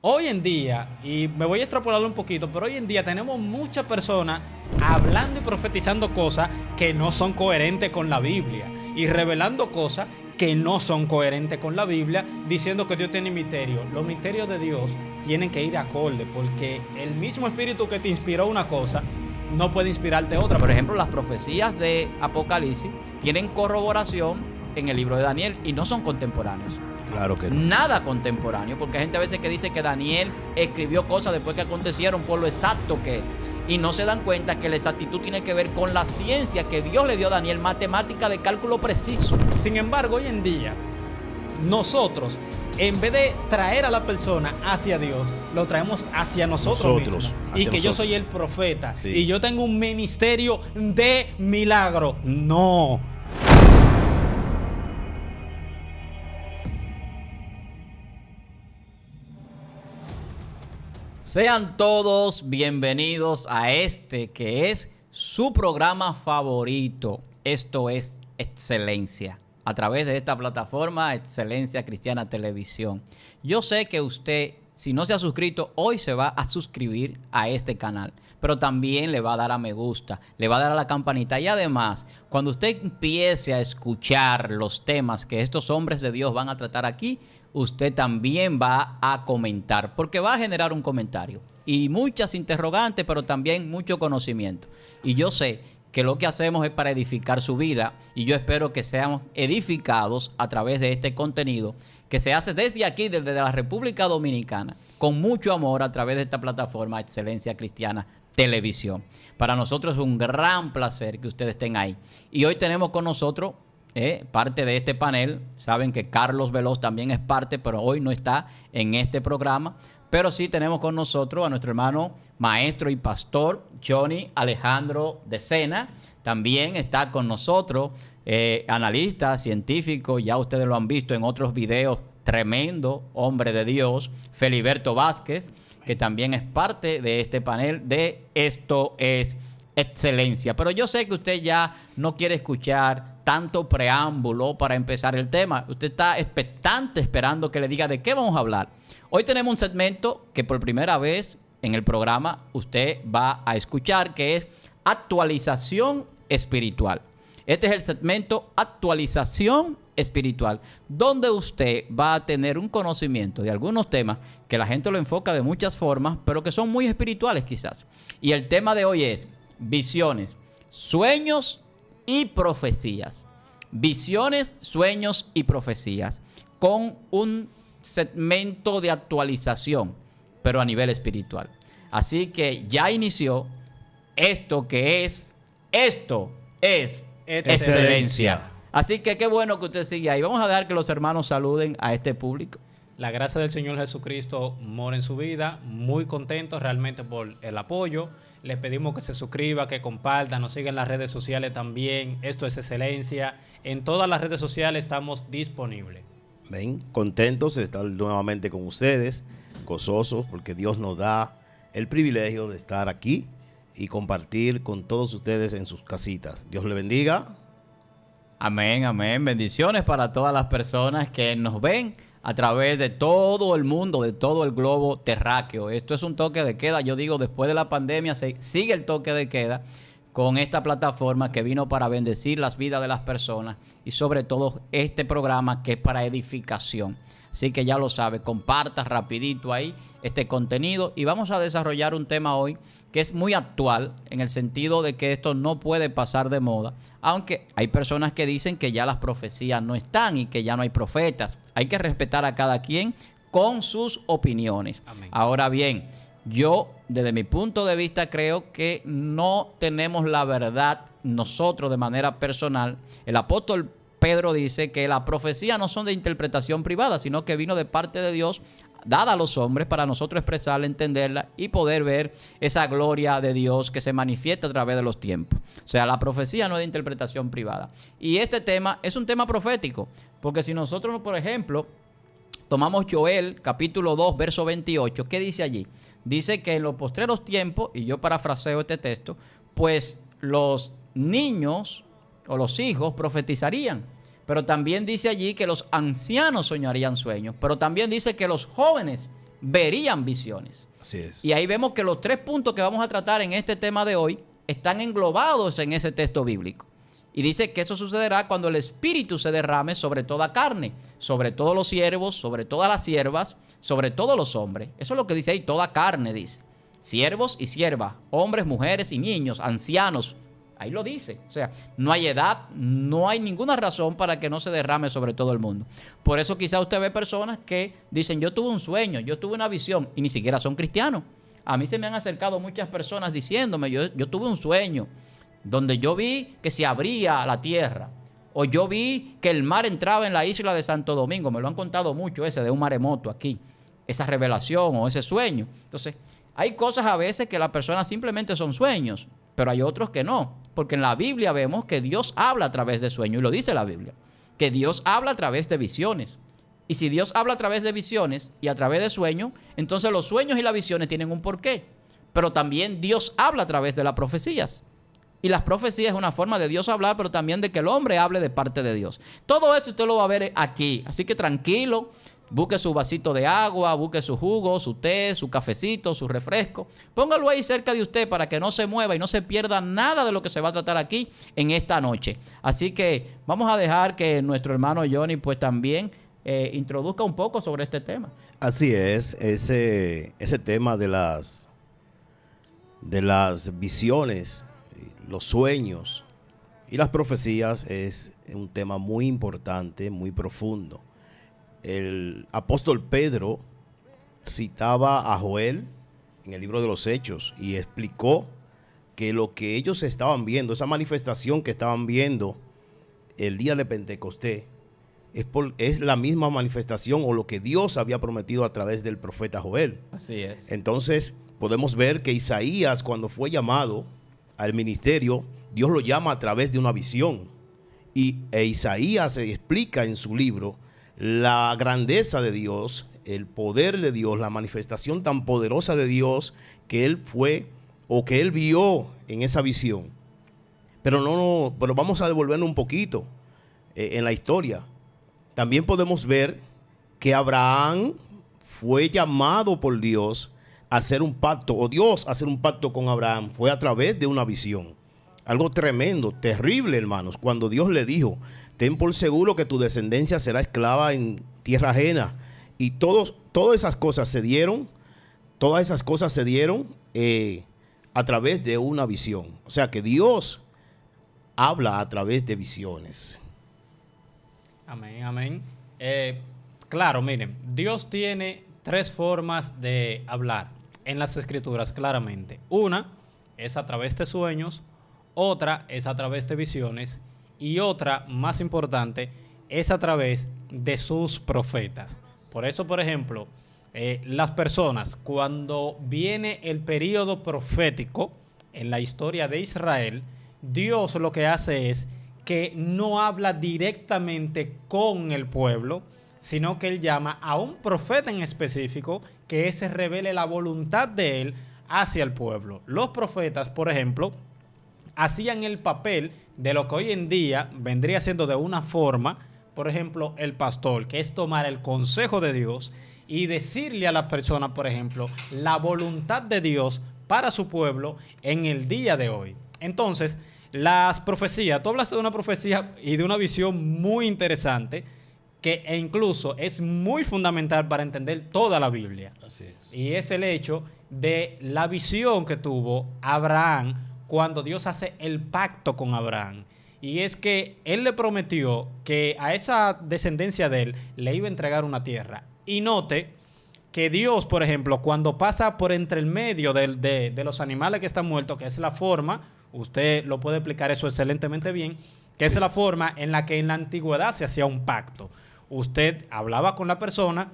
hoy en día, y me voy a extrapolarlo un poquito, pero hoy en día tenemos muchas personas hablando y profetizando cosas que no son coherentes con la Biblia y revelando cosas que no son coherentes con la Biblia, diciendo que Dios tiene misterio. Los misterios de Dios tienen que ir acorde, porque el mismo espíritu que te inspiró una cosa no puede inspirarte otra. Por ejemplo, las profecías de Apocalipsis tienen corroboración en el libro de Daniel y no son contemporáneos. Claro que no. Nada contemporáneo, porque hay gente a veces que dice que Daniel escribió cosas después que acontecieron por lo exacto que es. Y no se dan cuenta que la exactitud tiene que ver con la ciencia que Dios le dio a Daniel, matemática de cálculo preciso. Sin embargo, hoy en día, nosotros, en vez de traer a la persona hacia Dios, lo traemos hacia nosotros mismos. Y que yo soy el profeta, sí, y yo tengo un ministerio de milagro. No. Sean todos bienvenidos a este que es su programa favorito. Esto es Excelencia. A través de esta plataforma, Excelencia Cristiana Televisión. Yo sé que usted, si no se ha suscrito, hoy se va a suscribir a este canal. Pero también le va a dar a me gusta, le va a dar a la campanita. Y además, cuando usted empiece a escuchar los temas que estos hombres de Dios van a tratar aquí, usted también va a comentar, porque va a generar un comentario y muchas interrogantes, pero también mucho conocimiento. Y yo sé que lo que hacemos es para edificar su vida y yo espero que seamos edificados a través de este contenido que se hace desde aquí, desde la República Dominicana, con mucho amor a través de esta plataforma Excelencia Cristiana Televisión. Para nosotros es un gran placer que ustedes estén ahí. Y hoy tenemos con nosotros parte de este panel. Saben que Carlos Veloz también es parte, pero hoy no está en este programa. Pero sí tenemos con nosotros a nuestro hermano maestro y pastor Johnny Alejandro de Sena. También está con nosotros analista, científico, ya ustedes lo han visto en otros videos, tremendo hombre de Dios, Feliberto Vázquez, que también es parte de este panel de Esto es Excelencia. Pero yo sé que usted ya no quiere escuchar tanto preámbulo para empezar el tema. Usted está expectante, esperando que le diga de qué vamos a hablar. Hoy tenemos un segmento que por primera vez en el programa usted va a escuchar, que es actualización espiritual. Este es el segmento actualización espiritual, donde usted va a tener un conocimiento de algunos temas que la gente lo enfoca de muchas formas, pero que son muy espirituales quizás. Y el tema de hoy es visiones, sueños y profecías. Visiones, sueños y profecías, con un segmento de actualización, pero a nivel espiritual. Así que ya inició esto que es, esto es Excelencia. Así que qué bueno que usted sigue ahí. Vamos a dejar que los hermanos saluden a este público. La gracia del Señor Jesucristo mora en su vida. Muy contentos realmente por el apoyo. Le pedimos que se suscriba, que comparta, nos siga en las redes sociales también. Esto es Excelencia. En todas las redes sociales estamos disponibles. Ven, contentos de estar nuevamente con ustedes, gozosos, porque Dios nos da el privilegio de estar aquí y compartir con todos ustedes en sus casitas. Dios le bendiga. Amén, amén. Bendiciones para todas las personas que nos ven a través de todo el mundo, de todo el globo terráqueo. Esto es un toque de queda. Yo digo, después de la pandemia sigue el toque de queda con esta plataforma que vino para bendecir las vidas de las personas y sobre todo este programa que es para edificación. Así que ya lo sabe, comparta rapidito ahí este contenido y vamos a desarrollar un tema hoy que es muy actual en el sentido de que esto no puede pasar de moda, aunque hay personas que dicen que ya las profecías no están y que ya no hay profetas. Hay que respetar a cada quien con sus opiniones. Amén. Ahora bien, yo desde mi punto de vista creo que no tenemos la verdad nosotros de manera personal. El apóstol Pedro dice que las profecías no son de interpretación privada, sino que vino de parte de Dios, dada a los hombres para nosotros expresarla, entenderla y poder ver esa gloria de Dios que se manifiesta a través de los tiempos. O sea, la profecía no es de interpretación privada. Y este tema es un tema profético, porque si nosotros, por ejemplo, tomamos Joel, capítulo 2, verso 28, ¿qué dice allí? Dice que en los postreros tiempos, y yo parafraseo este texto, pues los niños o los hijos profetizarían. Pero también dice allí que los ancianos soñarían sueños. Pero también dice que los jóvenes verían visiones. Así es. Y ahí vemos que los 3 puntos que vamos a tratar en este tema de hoy están englobados en ese texto bíblico. Y dice que eso sucederá cuando el Espíritu se derrame sobre toda carne, sobre todos los siervos, sobre todas las siervas, sobre todos los hombres. Eso es lo que dice ahí, toda carne dice. Siervos y siervas, hombres, mujeres y niños, ancianos. Ahí lo dice. O sea, no hay edad, no hay ninguna razón para que no se derrame sobre todo el mundo. Por eso quizá usted ve personas que dicen, yo tuve un sueño, yo tuve una visión, y ni siquiera son cristianos. A mí se me han acercado muchas personas diciéndome, yo tuve un sueño donde yo vi que se abría la tierra, o yo vi que el mar entraba en la isla de Santo Domingo. Me lo han contado mucho ese de un maremoto aquí, esa revelación o ese sueño. Entonces, hay cosas a veces que las personas simplemente son sueños, pero hay otros que no, porque en la Biblia vemos que Dios habla a través de sueños, y lo dice la Biblia, que Dios habla a través de visiones. Y si Dios habla a través de visiones y a través de sueños, entonces los sueños y las visiones tienen un porqué. Pero también Dios habla a través de las profecías. Y las profecías es una forma de Dios hablar, pero también de que el hombre hable de parte de Dios. Todo eso usted lo va a ver aquí. Así que tranquilo, busque su vasito de agua, busque su jugo, su té, su cafecito, su refresco. Póngalo ahí cerca de usted para que no se mueva y no se pierda nada de lo que se va a tratar aquí en esta noche. Así que vamos a dejar que nuestro hermano Johnny pues también introduzca un poco sobre este tema. Así es, ese tema de las visiones, los sueños y las profecías es un tema muy importante, muy profundo. El apóstol Pedro citaba a Joel en el libro de los Hechos y explicó que lo que ellos estaban viendo, esa manifestación que estaban viendo el día de Pentecostés, es la misma manifestación o lo que Dios había prometido a través del profeta Joel. Así es. Entonces podemos ver que Isaías, cuando fue llamado al ministerio, Dios lo llama a través de una visión. E Isaías explica en su libro la grandeza de Dios, el poder de Dios, la manifestación tan poderosa de Dios que él fue o que él vio en esa visión. Pero vamos a devolvernos un poquito en la historia. También podemos ver que Abraham fue llamado por Dios a hacer un pacto, o Dios a hacer un pacto con Abraham, fue a través de una visión. Algo tremendo, terrible, hermanos, cuando Dios le dijo, ten por seguro que tu descendencia será esclava en tierra ajena. Y todas esas cosas se dieron a través de una visión. O sea que Dios habla a través de visiones. Amén, amén. Claro, miren, Dios tiene 3 formas de hablar en las Escrituras, claramente. Una es a través de sueños, otra es a través de visiones y otra, más importante, es a través de sus profetas. Por eso, por ejemplo, las personas, cuando viene el período profético en la historia de Israel, Dios lo que hace es que no habla directamente con el pueblo, sino que él llama a un profeta en específico que ese revele la voluntad de él hacia el pueblo. Los profetas, por ejemplo, hacían el papel de lo que hoy en día vendría siendo de una forma, por ejemplo, el pastor, que es tomar el consejo de Dios y decirle a la persona, por ejemplo, la voluntad de Dios para su pueblo en el día de hoy. Entonces, las profecías, tú hablas de una profecía y de una visión muy interesante que incluso es muy fundamental para entender toda la Biblia. Así es. Y es el hecho de la visión que tuvo Abraham cuando Dios hace el pacto con Abraham. Y es que él le prometió que a esa descendencia de él le iba a entregar una tierra. Y note que Dios, por ejemplo, cuando pasa por entre el medio de los animales que están muertos, que es la forma, usted lo puede explicar eso excelentemente bien, que es la forma en la que en la antigüedad se hacía un pacto. Usted hablaba con la persona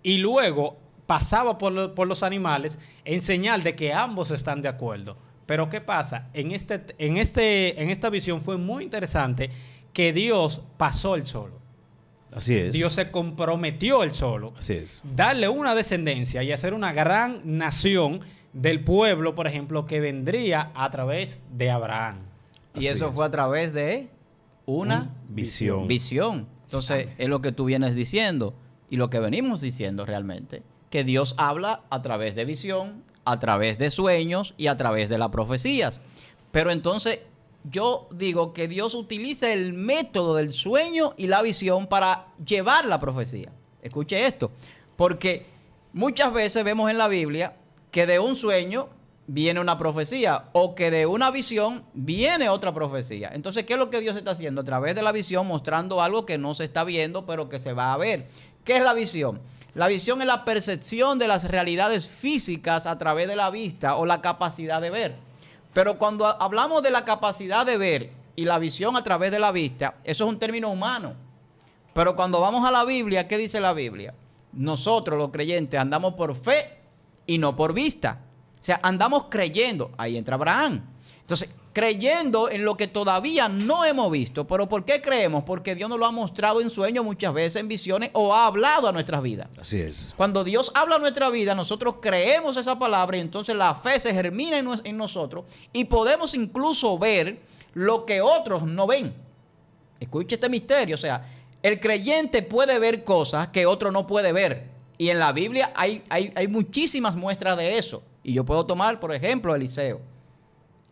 y luego pasaba por los animales en señal de que ambos están de acuerdo. Pero ¿qué pasa? En esta visión fue muy interesante que Dios pasó él solo. Así es. Dios se comprometió él solo. Así es. Darle una descendencia y hacer una gran nación del pueblo, por ejemplo, que vendría a través de Abraham. Y eso fue a través de una visión. Entonces, es lo que tú vienes diciendo y lo que venimos diciendo realmente, que Dios habla a través de visión, a través de sueños y a través de las profecías. Pero entonces yo digo que Dios utiliza el método del sueño y la visión para llevar la profecía. Escuche esto, porque muchas veces vemos en la Biblia que de un sueño viene una profecía o que de una visión viene otra profecía. Entonces, ¿qué es lo que Dios está haciendo? A través de la visión mostrando algo que no se está viendo, pero que se va a ver. ¿Qué es la visión? La visión es la percepción de las realidades físicas a través de la vista o la capacidad de ver. Pero cuando hablamos de la capacidad de ver y la visión a través de la vista, eso es un término humano. Pero cuando vamos a la Biblia, ¿qué dice la Biblia? Nosotros, los creyentes, andamos por fe y no por vista. O sea, andamos creyendo. Ahí entra Abraham. Entonces, creyendo en lo que todavía no hemos visto. ¿Pero por qué creemos? Porque Dios nos lo ha mostrado en sueños, muchas veces en visiones, o ha hablado a nuestras vidas. Así es. Cuando Dios habla a nuestra vida, nosotros creemos esa palabra y entonces la fe se germina en nosotros y podemos incluso ver lo que otros no ven. Escuche este misterio. O sea, el creyente puede ver cosas que otro no puede ver. Y en la Biblia hay muchísimas muestras de eso. Y yo puedo tomar, por ejemplo, Eliseo.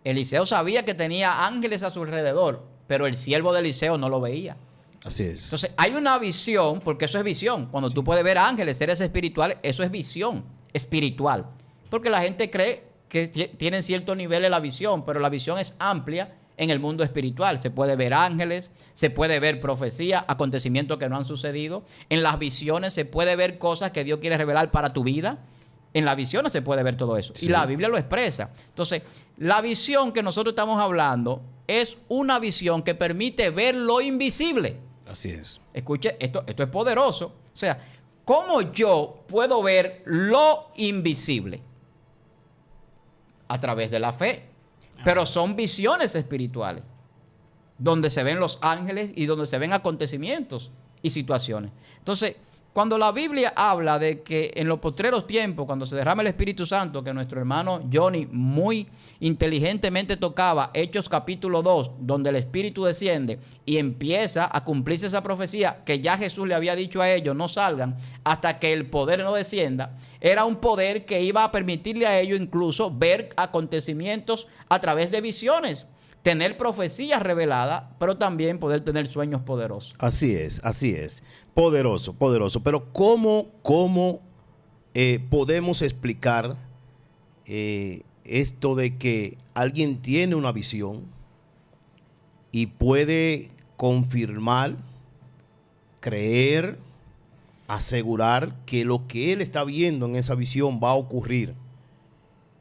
Eliseo sabía que tenía ángeles a su alrededor, pero el siervo de Eliseo no lo veía. Así es. Entonces, hay una visión, porque eso es visión. Cuando tú puedes ver ángeles, seres espirituales, eso es visión espiritual. Porque la gente cree que tienen cierto nivel de la visión, pero la visión es amplia en el mundo espiritual. Se puede ver ángeles, se puede ver profecía, acontecimientos que no han sucedido. En las visiones se puede ver cosas que Dios quiere revelar para tu vida. En las visiones se puede ver todo eso. Sí. Y la Biblia lo expresa. Entonces, la visión que nosotros estamos hablando es una visión que permite ver lo invisible. Así es. Escuche, esto es poderoso. O sea, ¿cómo yo puedo ver lo invisible? A través de la fe. Pero son visiones espirituales, donde se ven los ángeles y donde se ven acontecimientos y situaciones. Entonces, cuando la Biblia habla de que en los postreros tiempos, cuando se derrama el Espíritu Santo, que nuestro hermano Johnny muy inteligentemente tocaba, Hechos capítulo 2, donde el Espíritu desciende y empieza a cumplirse esa profecía que ya Jesús le había dicho a ellos, no salgan hasta que el poder no descienda, era un poder que iba a permitirle a ellos incluso ver acontecimientos a través de visiones, tener profecías reveladas, pero también poder tener sueños poderosos. Así es, así es. Poderoso, poderoso. Pero ¿cómo podemos explicar esto de que alguien tiene una visión y puede confirmar, creer, asegurar que lo que él está viendo en esa visión va a ocurrir?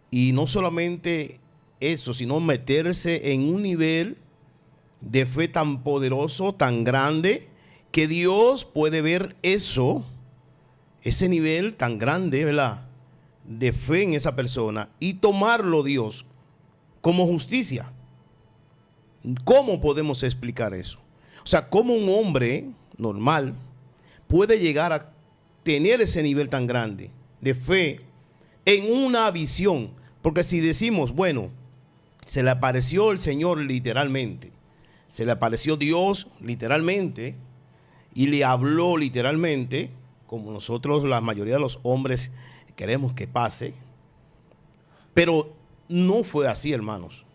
Y no solamente eso, sino meterse en un nivel de fe tan poderoso, tan grande, que Dios puede ver eso, ese nivel tan grande, ¿verdad?, de fe en esa persona y tomarlo Dios como justicia. ¿Cómo podemos explicar eso? O sea, ¿cómo un hombre normal puede llegar a tener ese nivel tan grande de fe en una visión? Porque si decimos, bueno, se le apareció el Señor literalmente, se le apareció Dios literalmente y le habló literalmente, como nosotros, la mayoría de los hombres, queremos que pase, pero no fue así, hermanos.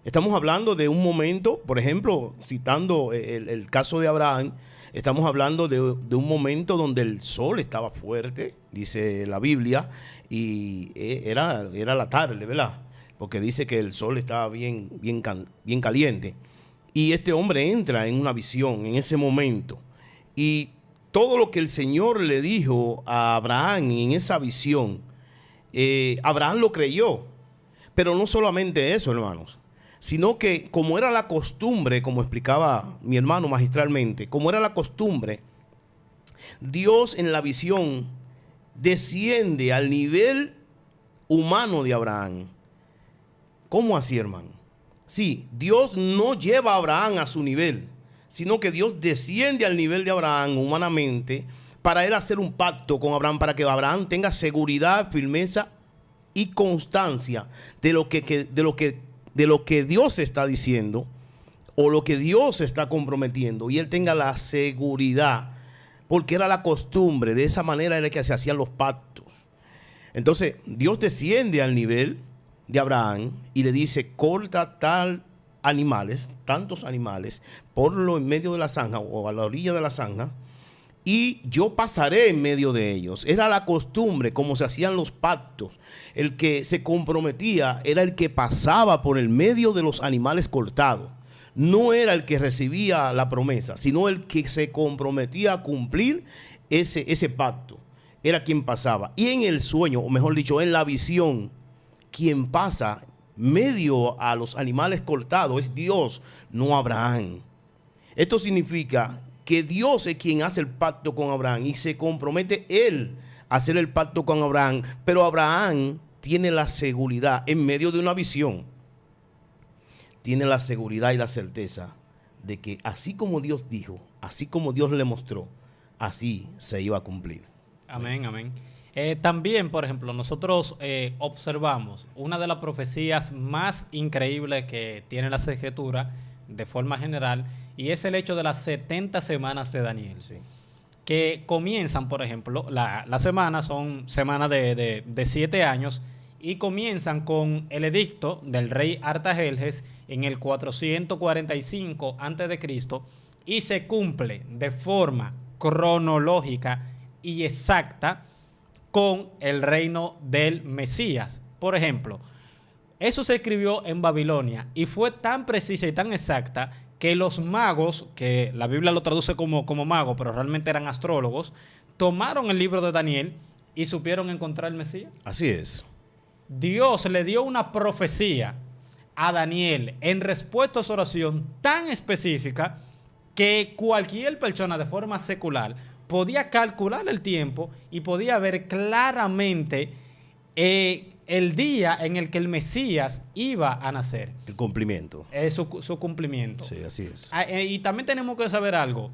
Estamos hablando de un momento, por ejemplo, citando el caso de Abraham, estamos hablando de un momento donde el sol estaba fuerte, dice la Biblia, y era la tarde, ¿verdad? Porque dice que el sol estaba bien caliente. Y este hombre entra en una visión en ese momento. Y todo lo que el Señor le dijo a Abraham en esa visión, Abraham lo creyó. Pero no solamente eso, hermanos, sino que como era la costumbre, como explicaba mi hermano magistralmente, como era la costumbre, Dios en la visión desciende al nivel humano de Abraham. ¿Cómo así, hermano? Sí, Dios no lleva a Abraham a su nivel, sino que Dios desciende al nivel de Abraham humanamente para él hacer un pacto con Abraham, para que Abraham tenga seguridad, firmeza y constancia de lo que Dios está diciendo o lo que Dios está comprometiendo, y él tenga la seguridad, porque era la costumbre, de esa manera era que se hacían los pactos. Entonces, Dios desciende al nivel de Abraham y le dice, corta tantos animales, ponlo en medio de la zanja o a la orilla de la zanja, y yo pasaré en medio de ellos. Era la costumbre, como se hacían los pactos. El que se comprometía era el que pasaba por el medio de los animales cortados. No era el que recibía la promesa, sino el que se comprometía a cumplir ese pacto. Era quien pasaba. Y en el sueño, o mejor dicho, en la visión, quien pasa medio a los animales cortados es Dios, no Abraham. Esto significa que Dios es quien hace el pacto con Abraham y se compromete él a hacer el pacto con Abraham, pero Abraham tiene la seguridad en medio de una visión, tiene la seguridad y la certeza de que así como Dios dijo, así como Dios le mostró, así se iba a cumplir. Amén, amén. También, por ejemplo, nosotros observamos una de las profecías más increíbles que tiene las Escrituras de forma general, y es el hecho de las 70 semanas de Daniel. Sí. Que comienzan, por ejemplo, las semanas son semanas de 7 años, y comienzan con el edicto del rey Artajerjes en el 445 a.C. y se cumple de forma cronológica y exacta con el reino del Mesías. Por ejemplo, eso se escribió en Babilonia y fue tan precisa y tan exacta que los magos, que la Biblia lo traduce como magos, pero realmente eran astrólogos, tomaron el libro de Daniel y supieron encontrar el Mesías. Así es. Dios le dio una profecía a Daniel en respuesta a su oración tan específica que cualquier persona de forma secular podía calcular el tiempo y podía ver claramente el día en el que el Mesías iba a nacer. El cumplimiento. Su cumplimiento. Sí, así es. Y también tenemos que saber algo.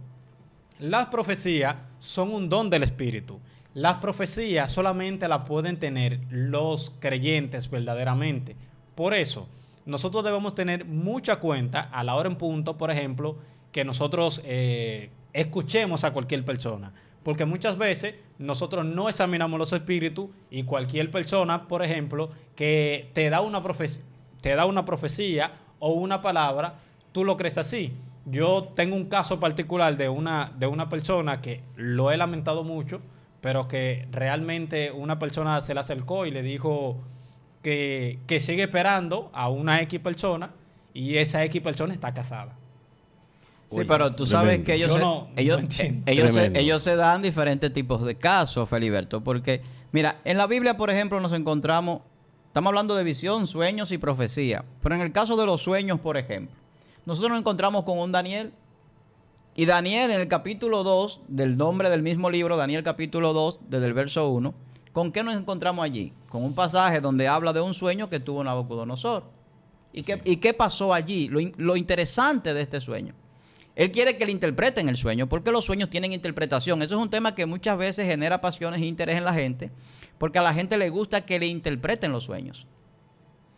Las profecías son un don del Espíritu. Las profecías solamente las pueden tener los creyentes verdaderamente. Por eso, nosotros debemos tener mucha cuenta a la hora en punto, por ejemplo, que nosotros escuchemos a cualquier persona. Porque muchas veces nosotros no examinamos los espíritus y cualquier persona, por ejemplo, que te da una profecía o una palabra, tú lo crees así. Yo tengo un caso particular de una persona que lo he lamentado mucho, pero que realmente una persona se le acercó y le dijo que sigue esperando a una X persona y esa X persona está casada. Sí, pero tú sabes que ellos se dan diferentes tipos de casos, Feliberto, porque, mira, en la Biblia, por ejemplo, nos encontramos, estamos hablando de visión, sueños y profecía, pero en el caso de los sueños, por ejemplo, nosotros nos encontramos con un Daniel, y Daniel en el capítulo 2 del nombre del mismo libro, Daniel capítulo 2, desde el verso 1, ¿con qué nos encontramos allí? Con un pasaje donde habla de un sueño que tuvo Nabucodonosor. ¿Y qué pasó allí? Lo interesante de este sueño. Él quiere que le interpreten el sueño, porque los sueños tienen interpretación. Eso es un tema que muchas veces genera pasiones e interés en la gente, porque a la gente le gusta que le interpreten los sueños.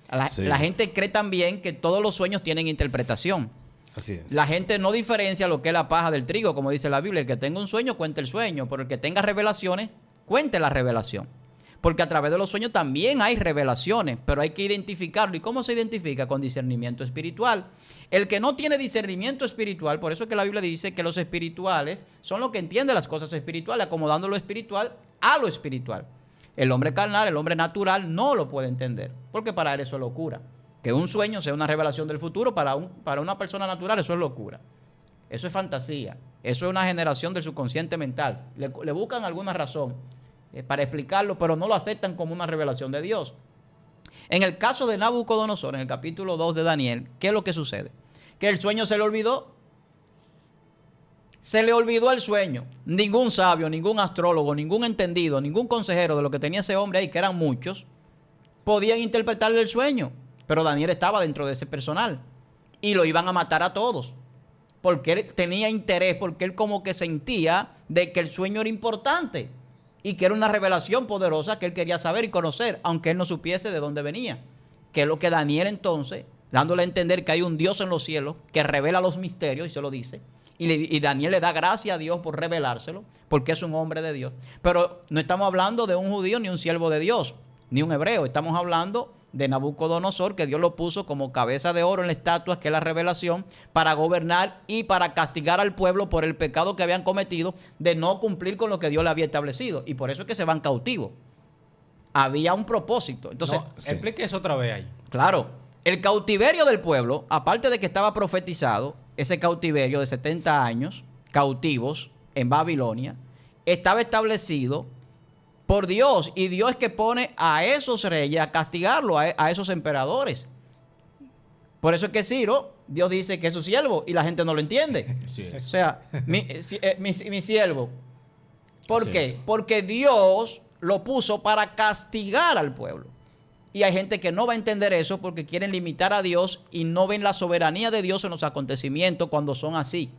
La gente cree también que todos los sueños tienen interpretación. Así es. La gente no diferencia lo que es la paja del trigo, como dice la Biblia. El que tenga un sueño, cuente el sueño, pero el que tenga revelaciones, cuente la revelación. Porque a través de los sueños también hay revelaciones, pero hay que identificarlo. ¿Y cómo se identifica? Con discernimiento espiritual. El que no tiene discernimiento espiritual, por eso es que la Biblia dice que los espirituales son los que entienden las cosas espirituales, acomodando lo espiritual a lo espiritual. El hombre carnal, el hombre natural, no lo puede entender, porque para él eso es locura. Que un sueño sea una revelación del futuro, para una persona natural eso es locura. Eso es fantasía. Eso es una generación del subconsciente mental. Le buscan alguna razón para explicarlo, pero no lo aceptan como una revelación de Dios. En el caso de Nabucodonosor, en el capítulo 2 de Daniel, ¿qué es lo que sucede? Que el sueño se le olvidó. Se le olvidó el sueño. Ningún sabio, ningún astrólogo, ningún entendido, ningún consejero de lo que tenía ese hombre ahí, que eran muchos, podían interpretarle el sueño. Pero Daniel estaba dentro de ese personal y lo iban a matar a todos. Porque él tenía interés, porque él como que sentía de que el sueño era importante y que era una revelación poderosa que él quería saber y conocer, aunque él no supiese de dónde venía. Que es lo que Daniel entonces, dándole a entender que hay un Dios en los cielos que revela los misterios, y se lo dice, y Daniel le da gracias a Dios por revelárselo, porque es un hombre de Dios. Pero no estamos hablando de un judío ni un siervo de Dios, ni un hebreo. Estamos hablando de Nabucodonosor, que Dios lo puso como cabeza de oro en la estatua, que es la revelación, para gobernar y para castigar al pueblo por el pecado que habían cometido de no cumplir con lo que Dios le había establecido. Y por eso es que se van cautivos. Había un propósito. Entonces, No, explique eso otra vez ahí. claro, el cautiverio del pueblo, aparte de que estaba profetizado, ese cautiverio de 70 años, cautivos en Babilonia, estaba establecido por Dios, y Dios es que pone a esos reyes a castigarlo, a esos emperadores. Por eso es que Ciro, Dios dice que es su siervo y la gente no lo entiende. Así O es. sea, mi siervo. ¿Por Así qué? es. Porque Dios lo puso para castigar al pueblo. Y hay gente que no va a entender eso porque quieren limitar a Dios y no ven la soberanía de Dios en los acontecimientos cuando son así,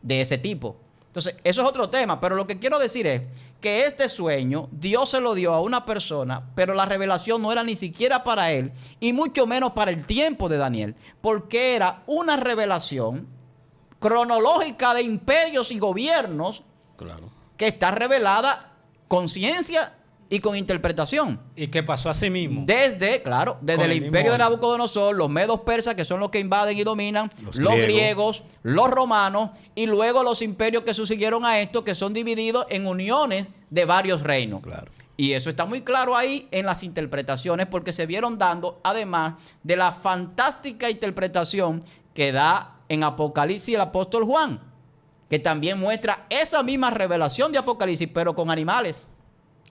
de ese tipo. Entonces, eso es otro tema, pero lo que quiero decir es que este sueño Dios se lo dio a una persona, pero la revelación no era ni siquiera para él, y mucho menos para el tiempo de Daniel, porque era una revelación cronológica de imperios y gobiernos Claro. que está revelada con ciencia y con interpretación. ¿Y qué pasó así mismo? Desde, claro, desde Con el el imperio de mismo orden. Nabucodonosor, los medos persas, que son los que invaden y dominan, Los los griegos. griegos, los romanos, y luego los imperios que sucedieron a esto, que son divididos en uniones de varios reinos. Claro. Y eso está muy claro ahí en las interpretaciones, porque se vieron dando, además de la fantástica interpretación que da en Apocalipsis el apóstol Juan, que también muestra esa misma revelación de Apocalipsis, pero con animales,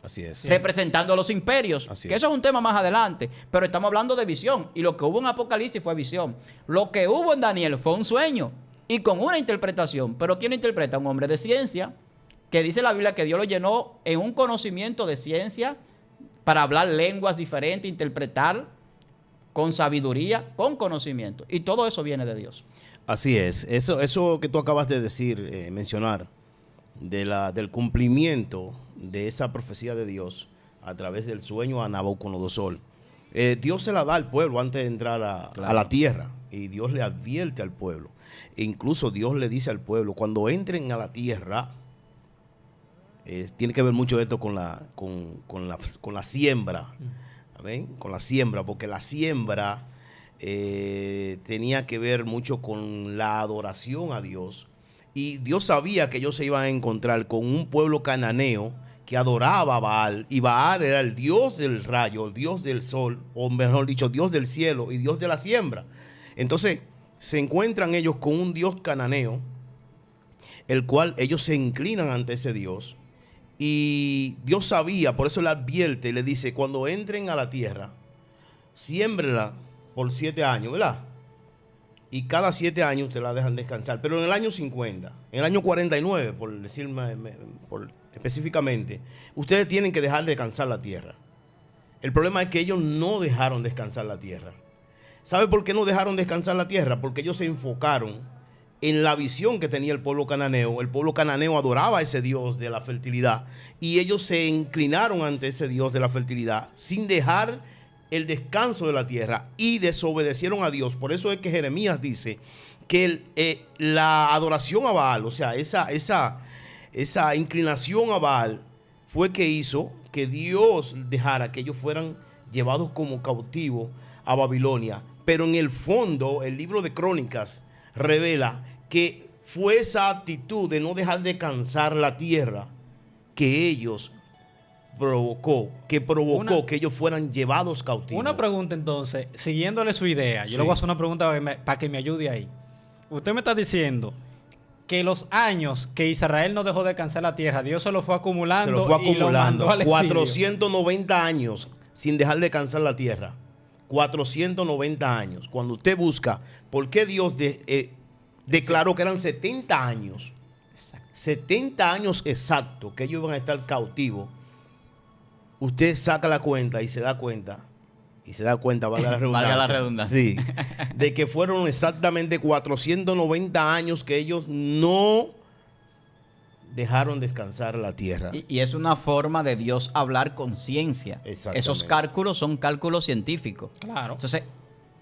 Así es. representando a los imperios. Así Que es. eso es un tema más adelante, pero estamos hablando de visión, y lo que hubo en Apocalipsis fue visión. Lo que hubo en Daniel fue un sueño y con una interpretación. Pero ¿quién lo interpreta? Un hombre de ciencia, que dice la Biblia que Dios lo llenó en un conocimiento de ciencia para hablar lenguas diferentes, interpretar con sabiduría, con conocimiento, y todo eso viene de Dios. Así es. Eso que tú acabas de decir, mencionar, del cumplimiento de esa profecía de Dios a través del sueño a Nabucodonosor. Dios se la da al pueblo antes de entrar a la tierra, y Dios le advierte al pueblo. E incluso Dios le dice al pueblo, cuando entren a la tierra, tiene que ver mucho esto con la siembra. ¿Amén? Con la siembra, porque la siembra tenía que ver mucho con la adoración a Dios. Y Dios sabía que ellos se iban a encontrar con un pueblo cananeo que adoraba a Baal, y Baal era el dios del rayo, el dios del sol, o mejor dicho, Dios del cielo y Dios de la siembra. Entonces se encuentran ellos con un dios cananeo, el cual ellos se inclinan ante ese dios, y Dios sabía, por eso le advierte y le dice, cuando entren a la tierra, siémbrela por 7 años, ¿verdad? Y cada 7 años te la dejan descansar. Pero en el año 50, en el año 49, por decirme específicamente, ustedes tienen que dejar descansar la tierra. El problema es que ellos no dejaron descansar la tierra. ¿Sabe por qué no dejaron descansar la tierra? Porque ellos se enfocaron en la visión que tenía el pueblo cananeo. El pueblo cananeo adoraba a ese Dios de la fertilidad, y ellos se inclinaron ante ese Dios de la fertilidad sin dejar el descanso de la tierra, y desobedecieron a Dios. Por eso es que Jeremías dice que la adoración a Baal, o sea, esa inclinación a Baal, fue que hizo que Dios dejara que ellos fueran llevados como cautivos a Babilonia. Pero en el fondo, el libro de Crónicas revela que fue esa actitud de no dejar descansar la tierra que ellos provocó que ellos fueran llevados cautivos. Una pregunta entonces, siguiéndole su idea, yo le voy a hacer una pregunta para que me ayude ahí. Usted me está diciendo que los años que Israel no dejó descansar la tierra, Dios se lo fue acumulando, Se lo fue y lo mandó acumulando. al exilio. 490 años sin dejar descansar la tierra. 490 años. Cuando usted busca por qué Dios declaró que eran 70 años. Exacto. 70 años exactos que ellos iban a estar cautivos. Usted saca la cuenta y se da cuenta, valga la redundancia, Valga la redundancia. sí, de que fueron exactamente 490 años que ellos no dejaron descansar la tierra. Y es una forma de Dios hablar con ciencia. Exactamente. Esos cálculos son cálculos científicos. Claro. Entonces,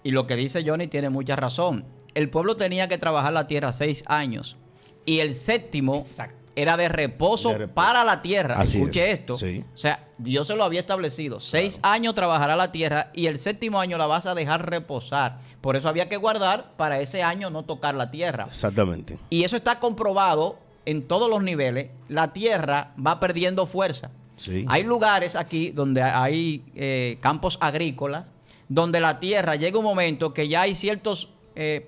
y lo que dice Johnny tiene mucha razón. El pueblo tenía que trabajar la tierra 6 años. y el séptimo Exacto. era de reposo, De reposo. para la tierra. Así Escuche es, esto. sí. O sea, Dios se lo había establecido. 6 años trabajará la tierra y el séptimo año la vas a dejar reposar. Por eso había que guardar para ese año no tocar la tierra. Exactamente. Y eso está comprobado en todos los niveles. La tierra va perdiendo fuerza. Sí. Hay lugares aquí donde hay campos agrícolas, donde la tierra llega un momento que ya hay ciertos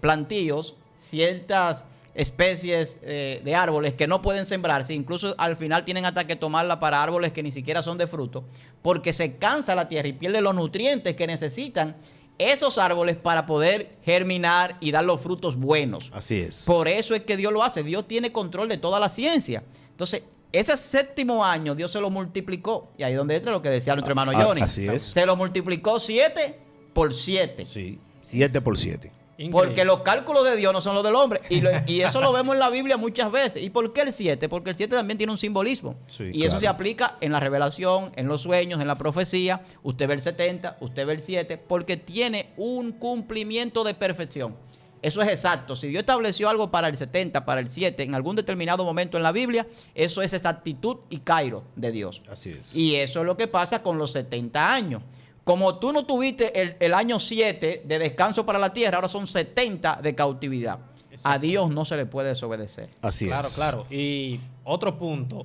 plantíos, ciertas especies de árboles que no pueden sembrarse, incluso al final tienen hasta que tomarla para árboles que ni siquiera son de fruto, porque se cansa la tierra y pierde los nutrientes que necesitan esos árboles para poder germinar y dar los frutos buenos. Así es. Por eso es que Dios lo hace. Dios tiene control de toda la ciencia. Entonces, ese séptimo año Dios se lo multiplicó. Y ahí es donde entra lo que decía nuestro hermano Johnny. Así es. Se lo multiplicó 7 por 7. Sí. 7 por 7. Increíble. Porque los cálculos de Dios no son los del hombre. Y eso lo vemos en la Biblia muchas veces. ¿Y por qué el 7? Porque el 7 también tiene un simbolismo. Sí, y eso claro. se aplica en la revelación, en los sueños, en la profecía. Usted ve el 70, usted ve el 7, porque tiene un cumplimiento de perfección. Eso es exacto. Si Dios estableció algo para el 70, para el 7, en algún determinado momento en la Biblia, eso es exactitud y cairo de Dios. Así es. Y eso es lo que pasa con los 70 años. Como tú no tuviste el año 7 de descanso para la tierra, ahora son 70 de cautividad. A Dios no se le puede desobedecer. Así Claro, es. claro. Y otro punto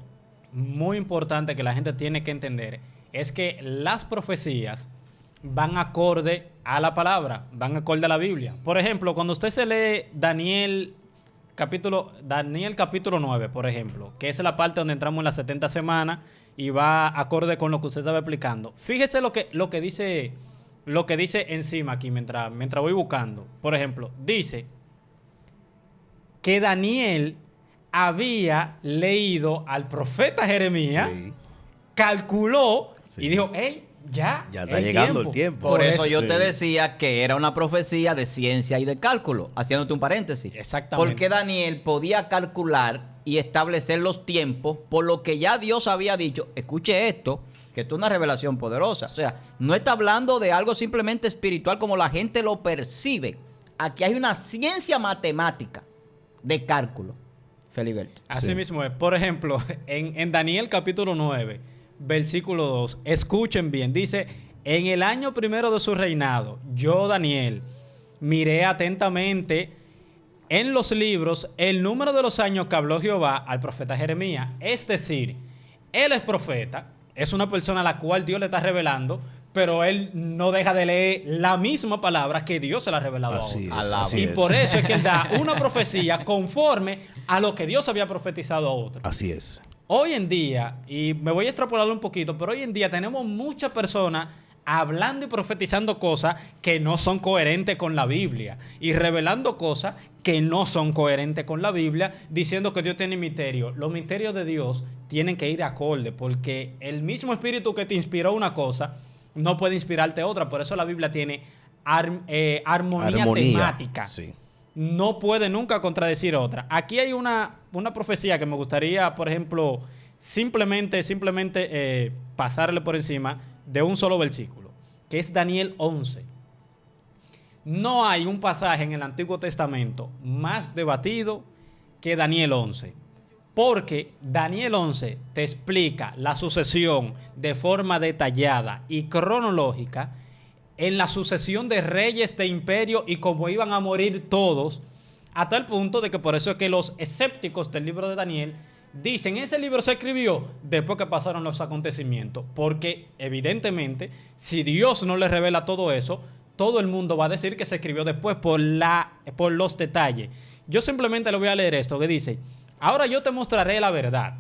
muy importante que la gente tiene que entender es que las profecías van acorde a la palabra, van acorde a la Biblia. Por ejemplo, cuando usted se lee Daniel capítulo 9, por ejemplo, que es la parte donde entramos en las 70 semanas y va acorde con lo que usted estaba explicando. Fíjese lo que dice encima aquí mientras voy buscando. Por ejemplo, dice que Daniel había leído al profeta Jeremías, Sí. calculó Sí. y dijo, hey, ya está llegando el tiempo. Por eso yo sí. te decía que era una profecía de ciencia y de cálculo, haciéndote un paréntesis. Exactamente. Porque Daniel podía calcular y establecer los tiempos por lo que ya Dios había dicho. Escuche esto, que esto es una revelación poderosa. O sea, no está hablando de algo simplemente espiritual como la gente lo percibe. Aquí hay una ciencia matemática de cálculo. Feliberto. Así Sí. mismo es. Por ejemplo, en Daniel capítulo 9, versículo 2, escuchen bien, dice, en el año primero de su reinado, yo, Daniel, miré atentamente en los libros el número de los años que habló Jehová al profeta Jeremías. Es decir, él es profeta, es una persona a la cual Dios le está revelando, pero él no deja de leer la misma palabra que Dios se la ha revelado Así a otro. es. Alaba. Así Y es. por eso es que él da una profecía conforme a lo que Dios había profetizado a otro. Así es. Hoy en día, y me voy a extrapolar un poquito, pero hoy en día tenemos muchas personas hablando y profetizando cosas que no son coherentes con la Biblia y revelando cosas que no son coherentes con la Biblia, diciendo que Dios tiene misterios. Los misterios de Dios tienen que ir acorde, porque el mismo espíritu que te inspiró una cosa no puede inspirarte otra. Por eso la Biblia tiene armonía temática. Sí. No puede nunca contradecir otra. Aquí hay una profecía que me gustaría, por ejemplo, simplemente pasarle por encima de un solo versículo, que es Daniel 11. No hay un pasaje en el Antiguo Testamento más debatido que Daniel 11. Porque Daniel 11 te explica la sucesión de forma detallada y cronológica en la sucesión de reyes de imperio y cómo iban a morir todos, hasta el punto de que por eso es que los escépticos del libro de Daniel dicen, ese libro se escribió después que pasaron los acontecimientos, porque evidentemente, si Dios no le revela todo eso, todo el mundo va a decir que se escribió después por los detalles. Yo simplemente le voy a leer esto que dice, ahora yo te mostraré la verdad.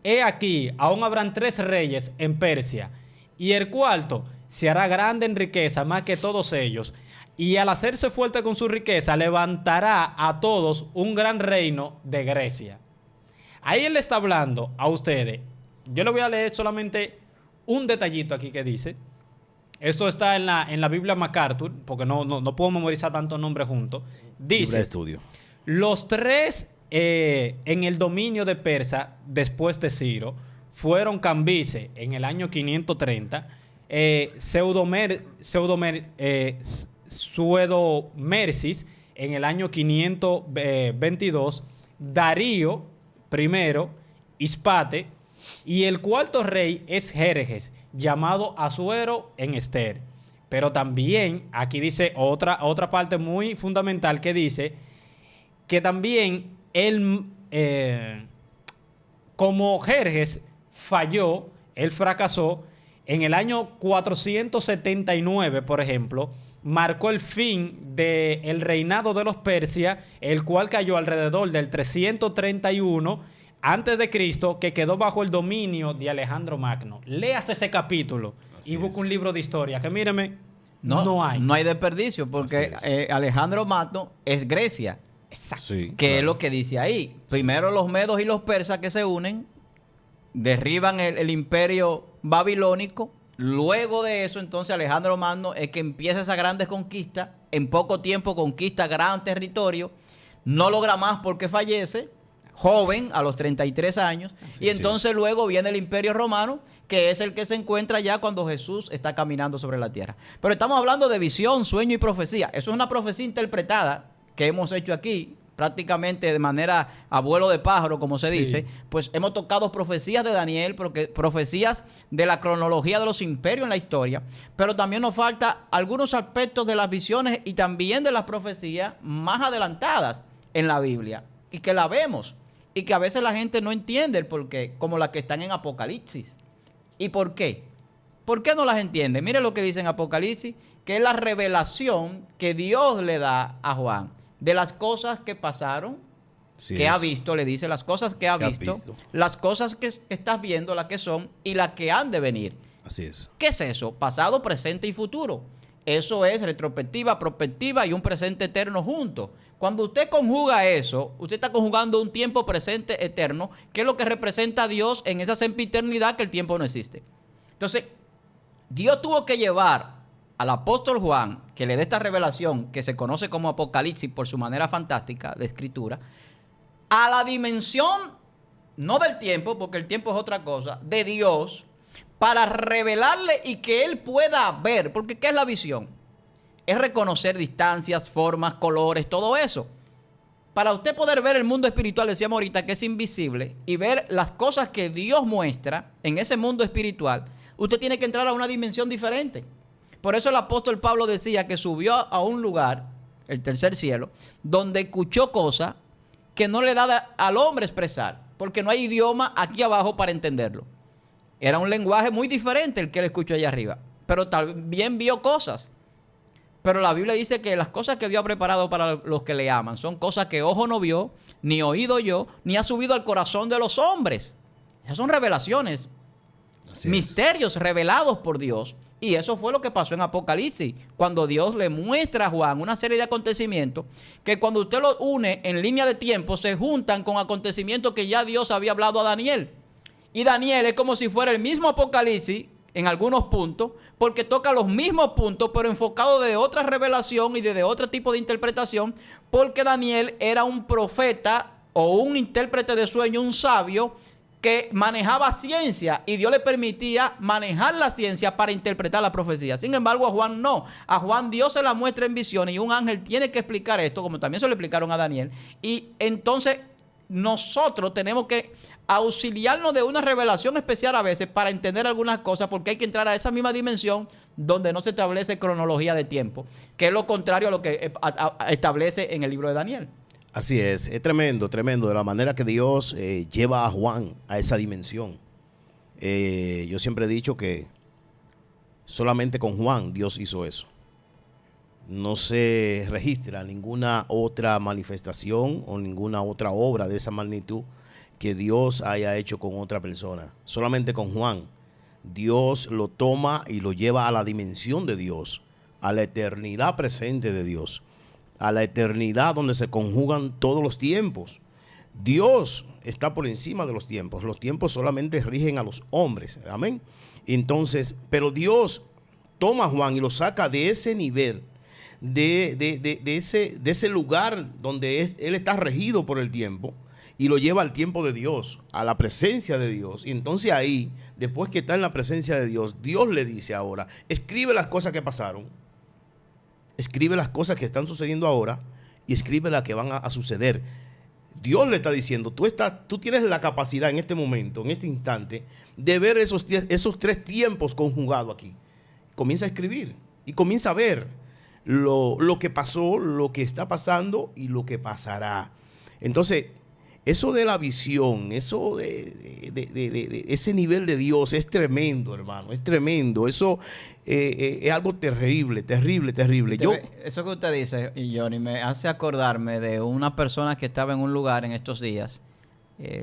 He aquí, aún habrán 3 reyes en Persia, y el cuarto se hará grande en riqueza más que todos ellos, y al hacerse fuerte con su riqueza levantará a todos un gran reino de Grecia. Ahí él le está hablando a ustedes. Yo le voy a leer solamente un detallito aquí que dice. Esto está en la Biblia MacArthur, porque no puedo memorizar tantos nombres juntos. Libre de Dice, estudio. los 3 en el dominio de Persia después de Ciro fueron Cambises en el año 530, Pseudomersis en el año 522, Darío primero, Ispate, y el cuarto rey es Jerjes, llamado Asuero en Ester. Pero también aquí dice otra parte muy fundamental que dice que también él, como Jerjes falló, él fracasó, en el año 479, por ejemplo, marcó el fin del reinado de los Persia, el cual cayó alrededor del 331 antes de Cristo, que quedó bajo el dominio de Alejandro Magno. Léase ese capítulo y busca un libro de historia, que míreme, no hay. No hay desperdicio, porque Alejandro Magno es Grecia. Exacto. Sí, Que claro. es lo que dice ahí. Primero los medos y los persas que se unen, derriban el imperio babilónico. Luego de eso, entonces, Alejandro Magno es que empieza esa grandes conquistas. En poco tiempo conquista gran territorio. No logra más porque fallece, joven, a los 33 años. Sí, y entonces luego viene el imperio romano, que es el que se encuentra ya cuando Jesús está caminando sobre la tierra. Pero estamos hablando de visión, sueño y profecía. Eso es una profecía interpretada que hemos hecho aquí, prácticamente de manera abuelo de pájaro, como se dice. Pues hemos tocado profecías de Daniel, profecías de la cronología de los imperios en la historia, pero también nos falta algunos aspectos de las visiones y también de las profecías más adelantadas en la Biblia, y que la vemos, y que a veces la gente no entiende el porqué, como las que están en Apocalipsis. ¿Y por qué? ¿Por qué no las entiende? Mire lo que dice en Apocalipsis, que es la revelación que Dios le da a Juan de las cosas que pasaron, Sí que es. ha visto, le dice las cosas que ha visto, las cosas que estás viendo, las que son y las que han de venir. Así es. ¿Qué es eso? Pasado, presente y futuro. Eso es retrospectiva, prospectiva y un presente eterno juntos. Cuando usted conjuga eso, usted está conjugando un tiempo presente eterno, que es lo que representa a Dios en esa sempiternidad que el tiempo no existe. Entonces, Dios tuvo que llevar al apóstol Juan, que le dé esta revelación, que se conoce como Apocalipsis por su manera fantástica de escritura, a la dimensión, no del tiempo, porque el tiempo es otra cosa, de Dios, para revelarle y que él pueda ver. Porque ¿qué es la visión? Es reconocer distancias, formas, colores, todo eso. Para usted poder ver el mundo espiritual, decíamos ahorita que es invisible, y ver las cosas que Dios muestra en ese mundo espiritual, usted tiene que entrar a una dimensión diferente. Por eso el apóstol Pablo decía que subió a un lugar, el tercer cielo, donde escuchó cosas que no le da al hombre expresar, porque no hay idioma aquí abajo para entenderlo. Era un lenguaje muy diferente el que él escuchó allá arriba, pero también vio cosas. Pero la Biblia dice que las cosas que Dios ha preparado para los que le aman son cosas que ojo no vio, ni oído yo, ni ha subido al corazón de los hombres. Esas son revelaciones, misterios revelados por Dios. Y eso fue lo que pasó en Apocalipsis, cuando Dios le muestra a Juan una serie de acontecimientos que cuando usted los une en línea de tiempo se juntan con acontecimientos que ya Dios había hablado a Daniel. Y Daniel es como si fuera el mismo Apocalipsis en algunos puntos, porque toca los mismos puntos, pero enfocado de otra revelación y de otro tipo de interpretación, porque Daniel era un profeta o un intérprete de sueño, un sabio, que manejaba ciencia y Dios le permitía manejar la ciencia para interpretar la profecía. Sin embargo, a Juan no. A Juan Dios se la muestra en visiones y un ángel tiene que explicar esto, como también se lo explicaron a Daniel. Y entonces nosotros tenemos que auxiliarnos de una revelación especial a veces para entender algunas cosas, porque hay que entrar a esa misma dimensión donde no se establece cronología de tiempo, que es lo contrario a lo que establece en el libro de Daniel. Así es tremendo, tremendo, de la manera que Dios lleva a Juan a esa dimensión. Yo siempre he dicho que solamente con Juan Dios hizo eso. No se registra ninguna otra manifestación o ninguna otra obra de esa magnitud que Dios haya hecho con otra persona. Solamente con Juan Dios lo toma y lo lleva a la dimensión de Dios, a la eternidad presente de Dios, a la eternidad donde se conjugan todos los tiempos. Dios está por encima de los tiempos. Los tiempos solamente rigen a los hombres. Amén. Entonces, pero Dios toma a Juan y lo saca de ese nivel, de ese lugar donde él está regido por el tiempo, y lo lleva al tiempo de Dios, a la presencia de Dios. Y entonces ahí, después que está en la presencia de Dios, Dios le dice ahora, escribe las cosas que pasaron, escribe las cosas que están sucediendo ahora y escribe las que van a suceder. Dios le está diciendo, tú tienes la capacidad en este momento, en este instante, de ver esos 3 tiempos conjugados aquí. Comienza a escribir y comienza a ver lo que pasó, lo que está pasando y lo que pasará. Entonces, eso de la visión, eso de ese nivel de Dios es tremendo, hermano, es tremendo. Eso es algo terrible, terrible, terrible. Eso que usted dice, y Johnny, me hace acordarme de una persona que estaba en un lugar en estos días,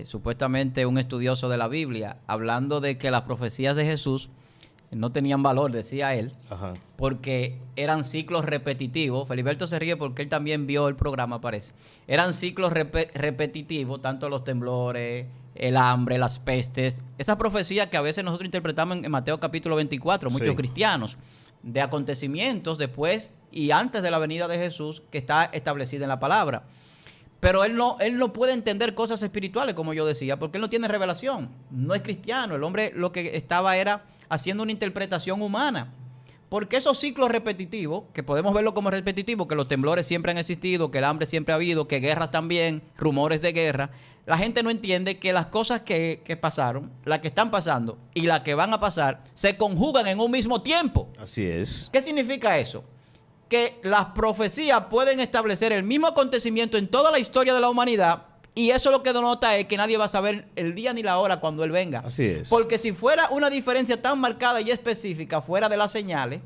supuestamente un estudioso de la Biblia, hablando de que las profecías de Jesús no tenían valor, decía él, Ajá. porque eran ciclos repetitivos. Feliberto se ríe porque él también vio el programa, parece. Eran ciclos repetitivos, tanto los temblores, el hambre, las pestes. Esa profecía que a veces nosotros interpretamos en Mateo capítulo 24, muchos cristianos, de acontecimientos después y antes de la venida de Jesús que está establecida en la palabra. Pero él no puede entender cosas espirituales, como yo decía, porque él no tiene revelación. No es cristiano. El hombre lo que estaba era haciendo una interpretación humana. Porque esos ciclos repetitivos, que podemos verlo como repetitivos, que los temblores siempre han existido, que el hambre siempre ha habido, que guerras también, rumores de guerra, la gente no entiende que las cosas que pasaron, las que están pasando y las que van a pasar, se conjugan en un mismo tiempo. Así es. ¿Qué significa eso? Que las profecías pueden establecer el mismo acontecimiento en toda la historia de la humanidad, y eso lo que denota es que nadie va a saber el día ni la hora cuando él venga. Así es. Porque si fuera una diferencia tan marcada y específica fuera de las señales,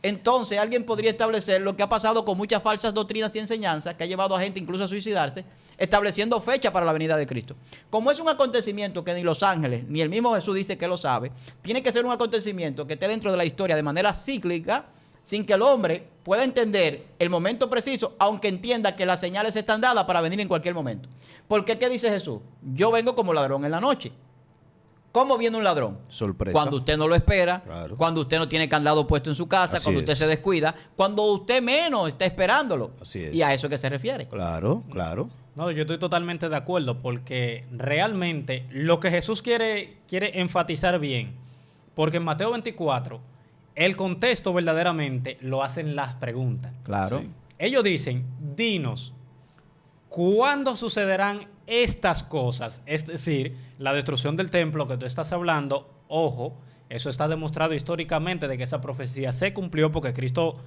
entonces alguien podría establecer lo que ha pasado con muchas falsas doctrinas y enseñanzas, que ha llevado a gente incluso a suicidarse, estableciendo fecha para la venida de Cristo. Como es un acontecimiento que ni los ángeles, ni el mismo Jesús dice que lo sabe, tiene que ser un acontecimiento que esté dentro de la historia de manera cíclica, sin que el hombre pueda entender el momento preciso, aunque entienda que las señales están dadas para venir en cualquier momento. Porque, ¿qué dice Jesús? Yo vengo como ladrón en la noche. ¿Cómo viene un ladrón? Sorpresa. Cuando usted no lo espera, Claro. cuando usted no tiene candado puesto en su casa, Así cuando usted es. se descuida, cuando usted menos está esperándolo. Así es. Y a eso que se refiere. Claro, claro. No, yo estoy totalmente de acuerdo porque realmente lo que Jesús quiere enfatizar bien, porque en Mateo 24 el contexto verdaderamente lo hacen las preguntas. Claro. Sí. Ellos dicen, dinos, ¿cuándo sucederán estas cosas? Es decir, la destrucción del templo que tú estás hablando, ojo, eso está demostrado históricamente de que esa profecía se cumplió porque Cristo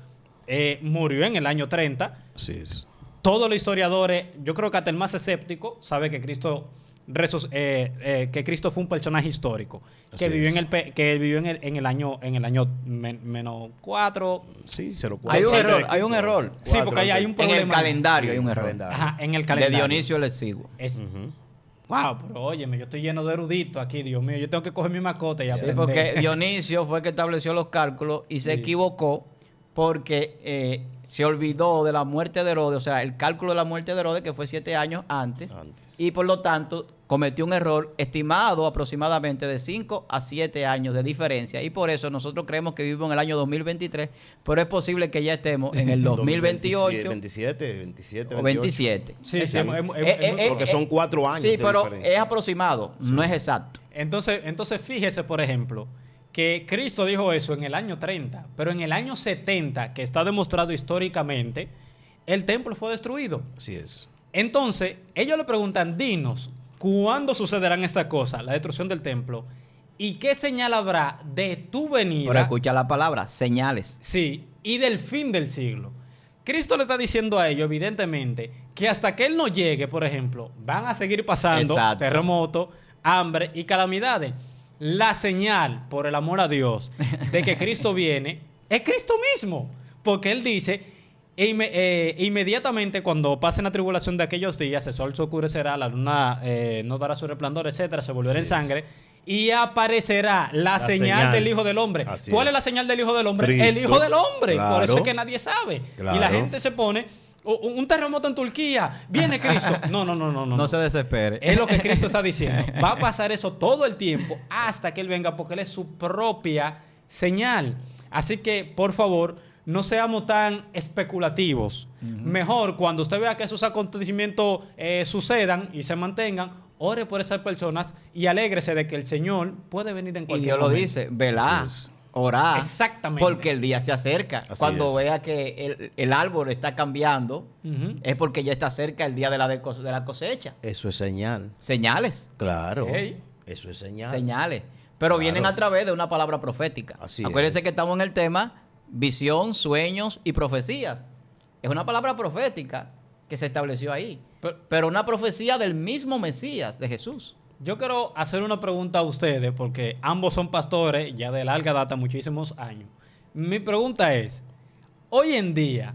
murió en el año 30. Así es. Todos los historiadores, yo creo que hasta el más escéptico, sabe que Cristo fue un personaje histórico, Así que vivió es. que vivió en el año menos 4. Sí, 04. Hay un Sí, error, sí, hay un error. Sí, porque hay un En problema. el calendario hay un error. calendario. Ajá, en el De calendario. Dionisio el Exiguo. Es, Ujú. wow, pero óyeme, yo estoy lleno de eruditos aquí, Dios mío. Yo tengo que coger mi mascota y Sí, aprender. porque Dionisio fue el que estableció los cálculos y se equivocó porque se olvidó de la muerte de Herodes, o sea, el cálculo de la muerte de Herodes, que fue 7 años antes, y por lo tanto cometió un error estimado aproximadamente de 5 a 7 años de diferencia, y por eso nosotros creemos que vivimos en el año 2023, pero es posible que ya estemos en el 2028 27 o 27. Sí, sí, Exacto. Porque son 4 años Sí, de pero diferencia. es aproximado, no es exacto. Entonces fíjese, por ejemplo, que Cristo dijo eso en el año 30, pero en el año 70, que está demostrado históricamente, el templo fue destruido. Así es. Entonces, ellos le preguntan, dinos, ¿cuándo sucederán estas cosas, la destrucción del templo? ¿Y qué señal habrá de tu venida? Pero escucha la palabra, señales. Sí, y del fin del siglo. Cristo le está diciendo a ellos, evidentemente, que hasta que Él no llegue, por ejemplo, van a seguir pasando Exacto. terremotos, hambre y calamidades. La señal, por el amor a Dios, de que Cristo viene, es Cristo mismo. Porque Él dice, inmediatamente cuando pase la tribulación de aquellos días, el sol se oscurecerá, la luna no dará su resplandor, etcétera, se volverá en Así es. sangre. Y aparecerá la señal del Hijo del Hombre. Así ¿Cuál es. es la señal del Hijo del Hombre? Cristo. El Hijo del Hombre. Por Claro. eso es que nadie sabe. Claro. Y la gente se pone, un terremoto en Turquía, viene Cristo. No. No se desespere. Es lo que Cristo está diciendo. Va a pasar eso todo el tiempo hasta que Él venga, porque Él es su propia señal. Así que, por favor, no seamos tan especulativos. Mejor, cuando usted vea que esos acontecimientos sucedan y se mantengan, ore por esas personas y alégrese de que el Señor puede venir en Y cualquier Dios lo momento. dice, velá. Así es. Orar. Exactamente. Porque el día se acerca. Así Cuando es. vea que el árbol está cambiando, Ujú. es porque ya está cerca el día de la cosecha. Eso es señal. Señales. Claro. Ey. Eso es señal. Señales. Pero Claro. vienen a través de una palabra profética. Así Acuérdense es. que estamos en el tema visión, sueños y profecías. Es una palabra profética que se estableció ahí. Pero una profecía del mismo Mesías, de Jesús. Yo quiero hacer una pregunta a ustedes, porque ambos son pastores ya de larga data, muchísimos años. Mi pregunta es, hoy en día,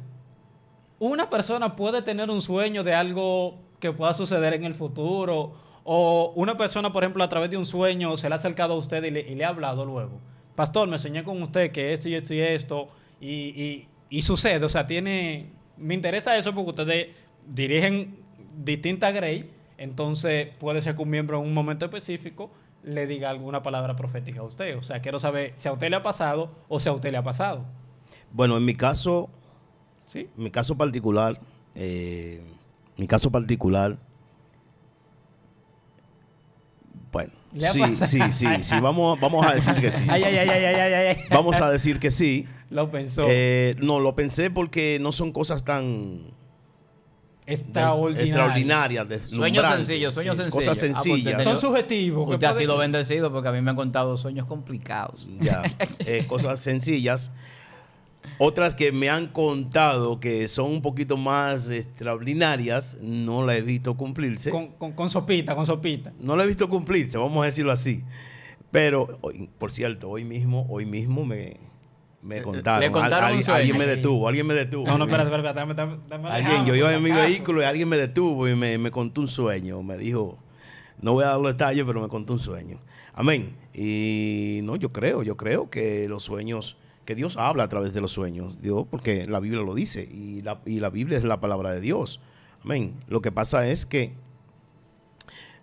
¿una persona puede tener un sueño de algo que pueda suceder en el futuro? O una persona, por ejemplo, a través de un sueño se le ha acercado a usted y le ha hablado luego. Pastor, me soñé con usted que esto y esto y esto, y sucede. O sea, me interesa eso porque ustedes dirigen distintas Grey. Entonces puede ser que un miembro en un momento específico le diga alguna palabra profética a usted. O sea, quiero saber si a usted le ha pasado o si a usted le ha pasado. Bueno, en mi caso ¿Sí? particular, bueno, ¿Le ha sí, pasado? sí, vamos a decir que sí. Ay, ay, ay, ay, ay, ay, ay. Vamos a decir que sí. Lo pensó. No, lo pensé porque no son cosas tan Extraordinario. extraordinarias, Sueños deslumbrantes, sencillos, sueños sí, sencillos. cosas sencillas. Son Son subjetivos. Usted ha sido bendecido porque a mí me han contado sueños complicados. Ya, cosas sencillas. Otras que me han contado que son un poquito más extraordinarias, no las he visto cumplirse. Con sopita, con sopita. No las he visto cumplirse, vamos a decirlo así. Pero, por cierto, hoy mismo me contaron. Le contaron un sueño. Alguien me detuvo. No, espérate, dame Alguien, yo iba en mi vehículo y alguien me detuvo y me contó un sueño. Me dijo, no voy a dar los detalles, pero me contó un sueño. Amén. Y no, yo creo que los sueños, que Dios habla a través de los sueños, Dios, porque la Biblia lo dice y la Biblia es la palabra de Dios. Amén. Lo que pasa es que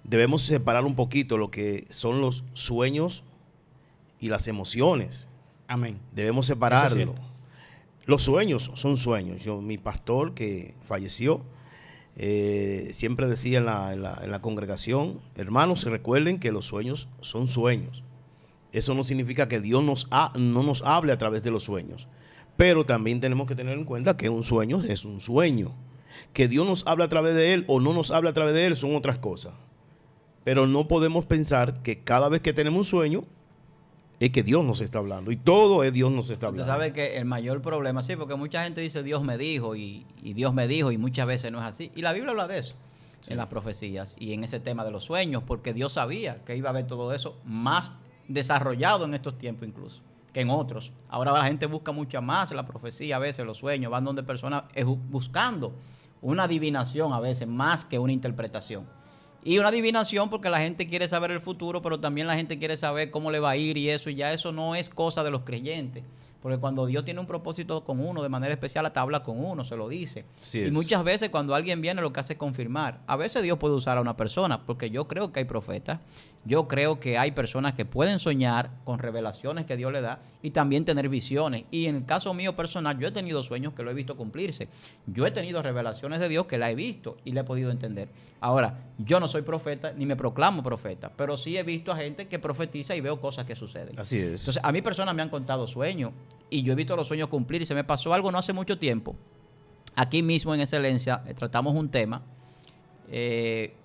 debemos separar un poquito lo que son los sueños y las emociones. Amén. Debemos Eso es separarlo. cierto. Los sueños son sueños. Mi pastor que falleció siempre decía en la congregación, hermanos, recuerden que los sueños son sueños. Eso no significa que Dios no nos hable a través de los sueños. Pero también tenemos que tener en cuenta que un sueño es un sueño. Que Dios nos habla a través de él o no nos habla a través de él son otras cosas. Pero no podemos pensar que cada vez que tenemos un sueño es que Dios nos está hablando. Y todo es Dios nos está Usted hablando. sabe que el mayor problema, sí, porque mucha gente dice Dios me dijo y Dios me dijo y muchas veces no es así. Y la Biblia habla de eso en las profecías y en ese tema de los sueños, porque Dios sabía que iba a haber todo eso más desarrollado en estos tiempos incluso que en otros. Ahora la gente busca mucho más la profecía, a veces los sueños, van donde personas buscando una adivinación a veces más que una interpretación. Y una adivinación porque la gente quiere saber el futuro, pero también la gente quiere saber cómo le va a ir y ya eso no es cosa de los creyentes. Porque cuando Dios tiene un propósito con uno, de manera especial, hasta habla con uno, se lo dice. Así Y es. muchas veces cuando alguien viene lo que hace es confirmar. A veces Dios puede usar a una persona, porque yo creo que hay profetas, yo creo que hay personas que pueden soñar con revelaciones que Dios le da y también tener visiones. Y en el caso mío personal, yo he tenido sueños que lo he visto cumplirse. Yo he tenido revelaciones de Dios que la he visto y la he podido entender. Ahora, yo no soy profeta ni me proclamo profeta, pero sí he visto a gente que profetiza y veo cosas que suceden. Así es. Entonces, a mí personas me han contado sueños y yo he visto los sueños cumplir y se me pasó algo no hace mucho tiempo. Aquí mismo en Excelencia tratamos un tema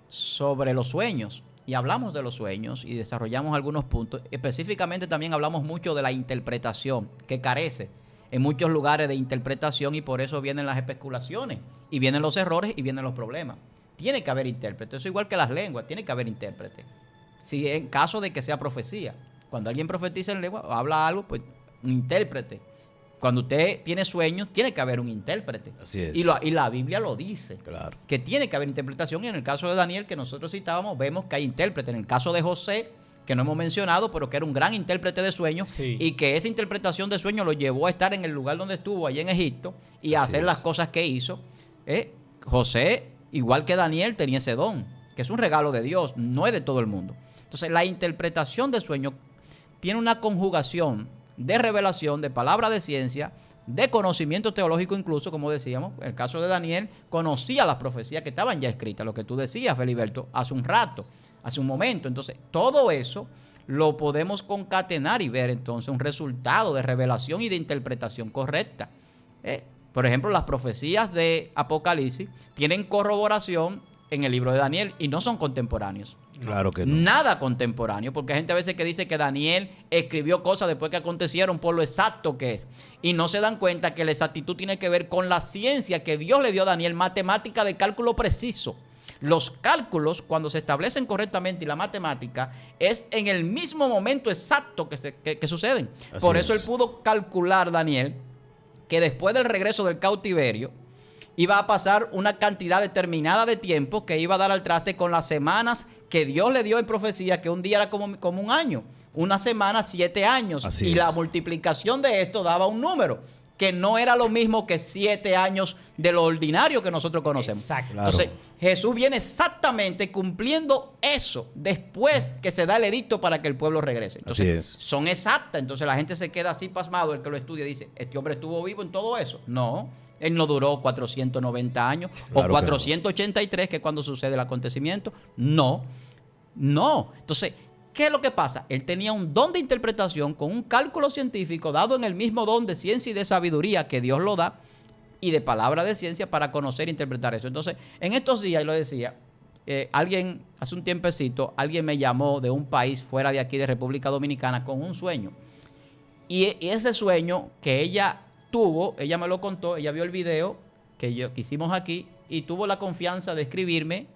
sobre los sueños y hablamos de los sueños y desarrollamos algunos puntos. Específicamente también hablamos mucho de la interpretación que carece en muchos lugares de interpretación y por eso vienen las especulaciones y vienen los errores y vienen los problemas. Tiene que haber intérprete, eso es igual que las lenguas, tiene que haber intérprete. Si en caso de que sea profecía, cuando alguien profetiza en lengua o habla algo, pues un intérprete. Cuando usted tiene sueños, tiene que haber un intérprete. Así es. Y la Biblia lo dice. Claro. Que tiene que haber interpretación. Y en el caso de Daniel, que nosotros citábamos, vemos que hay intérprete. En el caso de José, que no hemos mencionado, pero que era un gran intérprete de sueños, Sí. y que esa interpretación de sueños lo llevó a estar en el lugar donde estuvo, allá en Egipto, y a Así hacer es. las cosas que hizo. José, igual que Daniel, tenía ese don, que es un regalo de Dios, no es de todo el mundo. Entonces, la interpretación de sueños tiene una conjugación de revelación, de palabra de ciencia, de conocimiento teológico incluso, como decíamos. En el caso de Daniel, conocía las profecías que estaban ya escritas, lo que tú decías, Feliberto, hace un rato, hace un momento. Entonces, todo eso lo podemos concatenar y ver entonces un resultado de revelación y de interpretación correcta. Por ejemplo, las profecías de Apocalipsis tienen corroboración en el libro de Daniel y no son contemporáneos. Claro que no. Nada contemporáneo, porque hay gente a veces que dice que Daniel escribió cosas después que acontecieron por lo exacto que es. Y no se dan cuenta que la exactitud tiene que ver con la ciencia que Dios le dio a Daniel, matemática de cálculo preciso. Los cálculos, cuando se establecen correctamente, y la matemática, es en el mismo momento exacto que suceden. Así por eso es. él pudo calcular, Daniel, que después del regreso del cautiverio, iba a pasar una cantidad determinada de tiempo que iba a dar al traste con las semanas que Dios le dio en profecía, que un día era como un año, una semana 7 años. Así y es. la multiplicación de esto daba un número, que no era lo mismo que 7 años de lo ordinario que nosotros conocemos. Exacto. Claro. Entonces, Jesús viene exactamente cumpliendo eso después que se da el edicto para que el pueblo regrese. Entonces, Así es. son exactas. Entonces, la gente se queda así pasmado, el que lo estudia dice, ¿este hombre estuvo vivo en todo eso? No. Él no duró 490 años Claro o 483, que es cuando sucede el acontecimiento. No. Entonces, ¿qué es lo que pasa? Él tenía un don de interpretación con un cálculo científico dado en el mismo don de ciencia y de sabiduría que Dios lo da y de palabra de ciencia para conocer e interpretar eso. Entonces, en estos días, y lo decía, alguien, hace un tiempecito, alguien me llamó de un país fuera de aquí, de República Dominicana, con un sueño. Y ese sueño que ella tuvo, ella me lo contó, ella vio el video que hicimos aquí y tuvo la confianza de escribirme.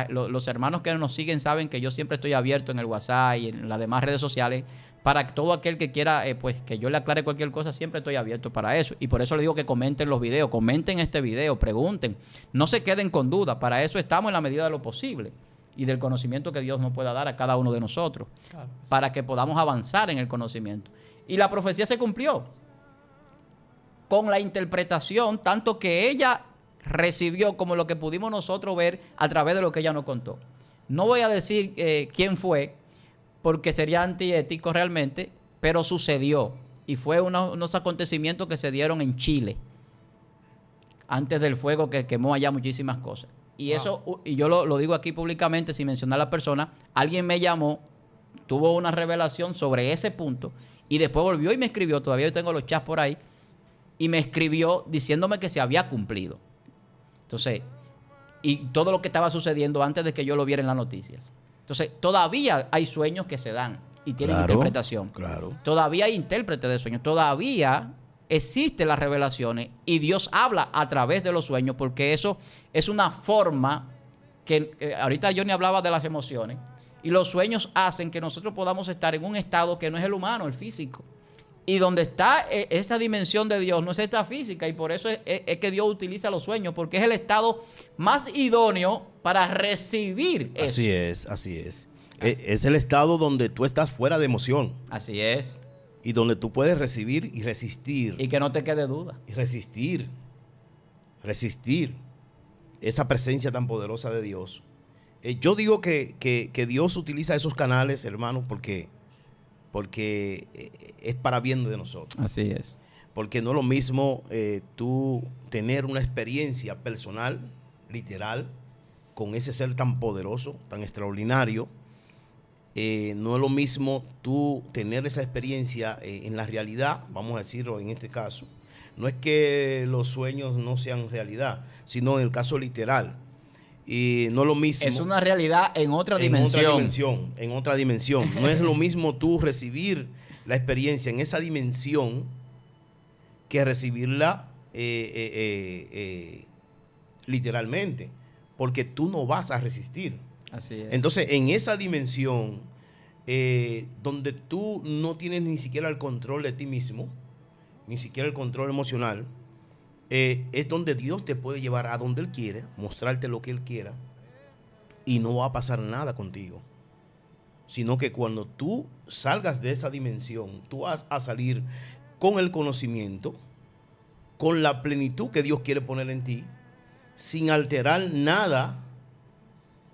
Los hermanos que nos siguen saben que yo siempre estoy abierto en el WhatsApp y en las demás redes sociales para todo aquel que quiera pues que yo le aclare cualquier cosa. Siempre estoy abierto para eso y por eso le digo que comenten los videos, comenten este video, pregunten, no se queden con dudas. Para eso estamos en la medida de lo posible y del conocimiento que Dios nos pueda dar a cada uno de nosotros, Claro. para que podamos avanzar en el conocimiento. Y la profecía se cumplió con la interpretación tanto que ella recibió como lo que pudimos nosotros ver a través de lo que ella nos contó. No voy a decir quién fue, porque sería antiético realmente, pero sucedió. Y fue unos acontecimientos que se dieron en Chile, antes del fuego que quemó allá muchísimas cosas. Y Wow. eso, y yo lo digo aquí públicamente sin mencionar a la persona, alguien me llamó, tuvo una revelación sobre ese punto, y después volvió y me escribió, todavía yo tengo los chats por ahí, y me escribió diciéndome que se había cumplido. Entonces, y todo lo que estaba sucediendo antes de que yo lo viera en las noticias. Entonces, todavía hay sueños que se dan y tienen Claro, interpretación. claro. Todavía hay intérpretes de sueños. Todavía existen las revelaciones y Dios habla a través de los sueños, porque eso es una forma que ahorita Johnny hablaba de las emociones, y los sueños hacen que nosotros podamos estar en un estado que no es el humano, el físico. Y donde está esa dimensión de Dios, no es esta física, y por eso es que Dios utiliza los sueños, porque es el estado más idóneo para recibir eso. Así es, así es. Es el estado donde tú estás fuera de emoción Así es. y donde tú puedes recibir y resistir. Y que no te quede duda. Y resistir esa presencia tan poderosa de Dios. Yo digo que Dios utiliza esos canales, hermanos, porque es para bien de nosotros. Así es. Porque no es lo mismo tú tener una experiencia personal, literal, con ese ser tan poderoso, tan extraordinario. No es lo mismo tú tener esa experiencia en la realidad, vamos a decirlo en este caso. No es que los sueños no sean realidad, sino en el caso literal. Y no es lo mismo. Es una realidad en otra En dimensión. otra dimensión, en otra dimensión. No es lo mismo tú recibir la experiencia en esa dimensión que recibirla literalmente, porque tú no vas a resistir. Así es. Entonces, en esa dimensión donde tú no tienes ni siquiera el control de ti mismo, ni siquiera el control emocional, es donde Dios te puede llevar a donde Él quiere, mostrarte lo que Él quiera, y no va a pasar nada contigo. Sino que cuando tú salgas de esa dimensión, tú vas a salir con el conocimiento, con la plenitud que Dios quiere poner en ti, sin alterar nada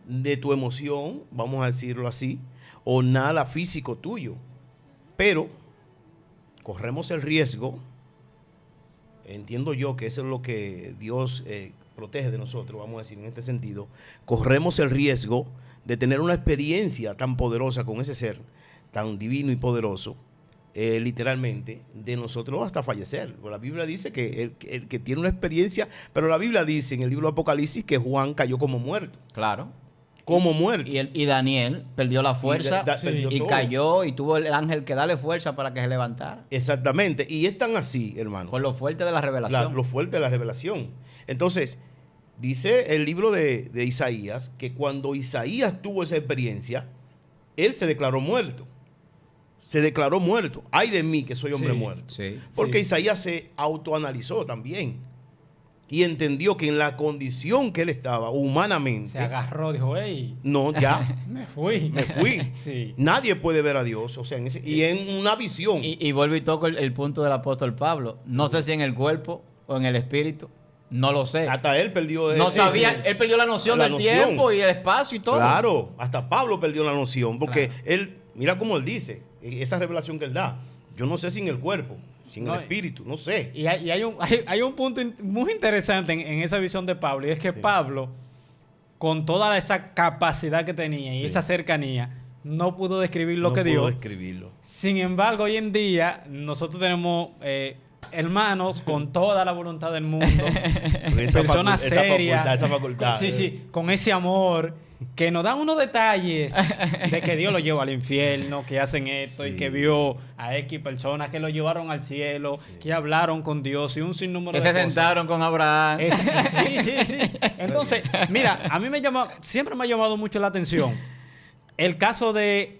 de tu emoción, vamos a decirlo así, o nada físico tuyo. Pero corremos el riesgo, entiendo yo que eso es lo que Dios protege de nosotros, vamos a decir en este sentido, corremos el riesgo de tener una experiencia tan poderosa con ese ser, tan divino y poderoso, literalmente, de nosotros hasta fallecer. La Biblia dice que el que tiene una experiencia, pero la Biblia dice en el libro de Apocalipsis que Juan cayó como muerto. Claro. Como muerto. Y Daniel perdió la fuerza perdió y todo. cayó y tuvo el ángel que darle fuerza para que se levantara. Exactamente. Y es tan así, hermano. Por lo fuerte de la revelación. Lo fuerte de la revelación. Entonces, dice el libro de Isaías que cuando Isaías tuvo esa experiencia, él se declaró muerto. Se declaró muerto. Ay de mí que soy hombre muerto. Sí. Porque Sí. Isaías se autoanalizó también. Y entendió que en la condición que él estaba, humanamente, Se agarró, dijo, hey, no, ya, me fui. me fui. Sí. Nadie puede ver a Dios, o sea, y en una visión. Y vuelvo y toco el punto del apóstol Pablo. No sé si en el cuerpo o en el espíritu. No lo sé. Hasta él perdió No sí, sabía. sí. Él perdió la noción La del noción. tiempo y el espacio y todo. Claro, hasta Pablo perdió la noción, porque Claro. él, mira cómo él dice, esa revelación que él da. Yo no sé sin el cuerpo, sin No, el espíritu, no sé. Y hay un punto muy interesante en esa visión de Pablo, y es que Sí. Pablo, con toda esa capacidad que tenía y Sí. esa cercanía, no pudo describir lo No que puedo dio. describirlo. Sin embargo, hoy en día, nosotros tenemos hermanos con toda la voluntad del mundo, Con esa personas serias, esa facultad. sí, sí, con ese amor, que nos dan unos detalles de que Dios lo llevó al infierno, que hacen esto, Sí. y que vio a X personas que lo llevaron al cielo, Sí. que hablaron con Dios y un sinnúmero Que de se cosas. sentaron con Abraham. Sí, sí, sí. Entonces, mira, a mí siempre me ha llamado mucho la atención el caso de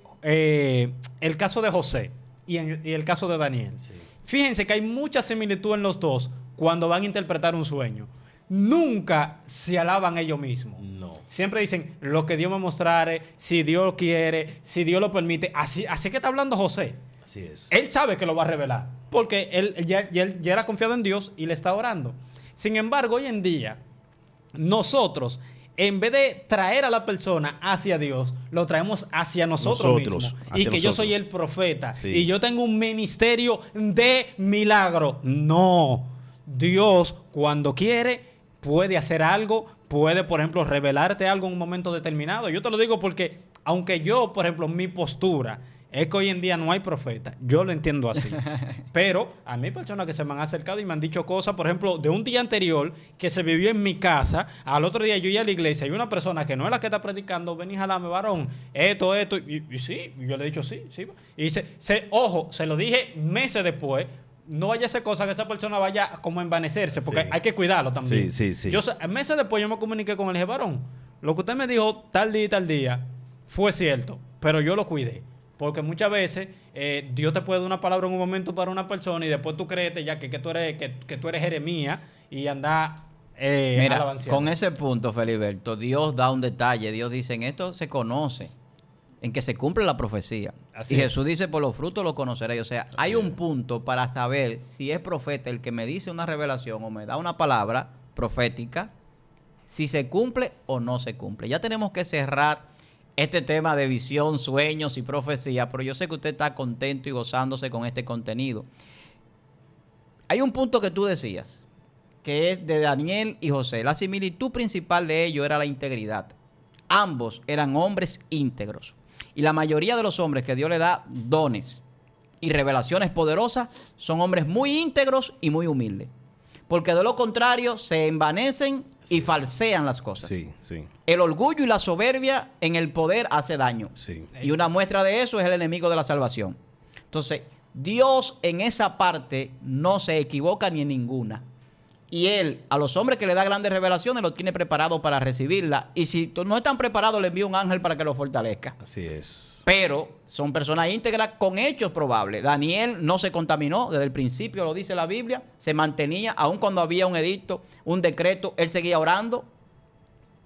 José y el caso de Daniel. Sí. Fíjense que hay mucha similitud en los dos cuando van a interpretar un sueño. Nunca se alaban ellos mismos. No. Siempre dicen, lo que Dios me mostrare, si Dios quiere, si Dios lo permite. Así que está hablando José. Así es. Él sabe que lo va a revelar, porque él ya era confiado en Dios y le está orando. Sin embargo, hoy en día, nosotros, en vez de traer a la persona hacia Dios, lo traemos hacia nosotros mismos. hacia Y que yo nosotros. soy el profeta Sí. y yo tengo un ministerio de milagro. No. Dios, cuando quiere, puede hacer algo, puede, por ejemplo, revelarte algo en un momento determinado. Yo te lo digo porque, aunque yo, por ejemplo, mi postura es que hoy en día no hay profeta, yo lo entiendo así. Pero a mí hay personas que se me han acercado y me han dicho cosas, por ejemplo, de un día anterior que se vivió en mi casa, al otro día yo iba a la iglesia y una persona que no es la que está predicando, ven y jalame, varón, esto, y sí, yo le he dicho sí. Y ojo, se lo dije meses después. No vaya a ser cosa que esa persona vaya como a envanecerse, porque Sí. hay que cuidarlo también. Sí. Meses después yo me comuniqué con él y dije, varón, lo que usted me dijo tal día y tal día fue cierto, pero yo lo cuidé. Porque muchas veces Dios te puede dar una palabra en un momento para una persona y después tú crees ya que tú eres Jeremías y andás Mira, alabanciando. con ese punto, Feliberto, Dios da un detalle. Dios dice, en esto se conoce, en que se cumple la profecía. Así Y es. Jesús dice, por los frutos lo conoceréis. O sea, hay un punto para saber si es profeta el que me dice una revelación o me da una palabra profética, si se cumple o no se cumple. Ya tenemos que cerrar este tema de visión, sueños y profecía, pero yo sé que usted está contento y gozándose con este contenido. Hay un punto que tú decías, que es de Daniel y José. La similitud principal de ellos era la integridad. Ambos eran hombres íntegros. Y la mayoría de los hombres que Dios le da dones y revelaciones poderosas son hombres muy íntegros y muy humildes. Porque de lo contrario se envanecen y falsean las cosas. Sí. El orgullo y la soberbia en el poder hace daño. Sí. Y una muestra de eso es el enemigo de la salvación. Entonces, Dios en esa parte no se equivoca ni en ninguna. Y Él, a los hombres que le da grandes revelaciones, los tiene preparados para recibirla. Y si no están preparados, le envía un ángel para que los fortalezca. Así es. Pero son personas íntegras con hechos probables. Daniel no se contaminó desde el principio, lo dice la Biblia. Se mantenía, aun cuando había un edicto, un decreto, él seguía orando.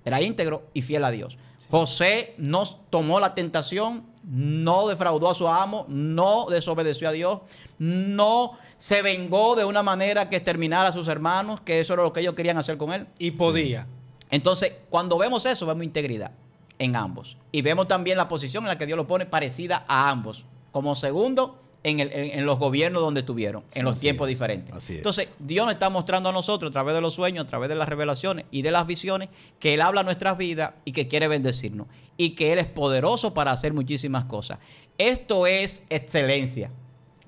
Era íntegro y fiel a Dios. Sí. José no tomó la tentación, no defraudó a su amo, no desobedeció a Dios, no se vengó de una manera que exterminara a sus hermanos, que eso era lo que ellos querían hacer con él. Y podía. Entonces, cuando vemos eso, vemos integridad en ambos. Y vemos también la posición en la que Dios lo pone parecida a ambos. Como segundo en los gobiernos donde estuvieron, en los tiempos diferentes. Así es. Entonces, Dios nos está mostrando a nosotros a través de los sueños, a través de las revelaciones y de las visiones, que Él habla a nuestras vidas y que quiere bendecirnos. Y que Él es poderoso para hacer muchísimas cosas. Esto es excelencia.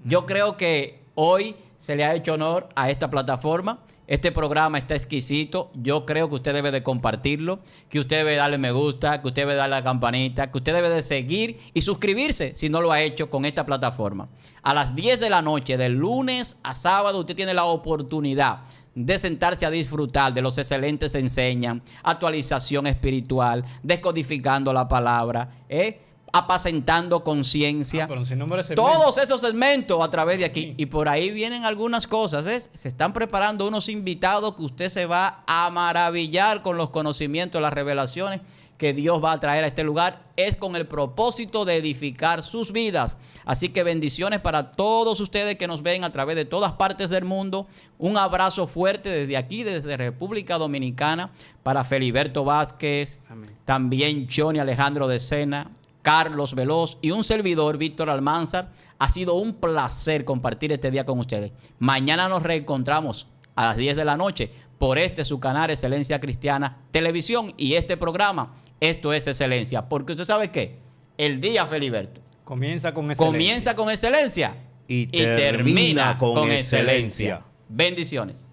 Yo creo que hoy se le ha hecho honor a esta plataforma. Este programa está exquisito. Yo creo que usted debe de compartirlo, que usted debe darle me gusta, que usted debe darle a la campanita, que usted debe de seguir y suscribirse si no lo ha hecho con esta plataforma. A las 10 de la noche, de lunes a sábado, usted tiene la oportunidad de sentarse a disfrutar de los excelentes enseñan, actualización espiritual, descodificando la palabra, apacentando conciencia. Pero sin número de segmentos. Todos esos segmentos a través de aquí. Y por ahí vienen algunas cosas. Se están preparando unos invitados que usted se va a maravillar con los conocimientos, las revelaciones que Dios va a traer a este lugar. Es con el propósito de edificar sus vidas. Así que bendiciones para todos ustedes que nos ven a través de todas partes del mundo. Un abrazo fuerte desde aquí, desde República Dominicana, para Feliberto Vázquez, Amén. también Johnny Alejandro de Sena, Carlos Veloz y un servidor, Víctor Almanzar. Ha sido un placer compartir este día con ustedes. Mañana nos reencontramos a las 10 de la noche por su canal Excelencia Cristiana Televisión y este programa. Esto es Excelencia. Porque usted sabe qué, el día, Feliberto, Comienza con excelencia. comienza con excelencia Y termina con excelencia. Bendiciones.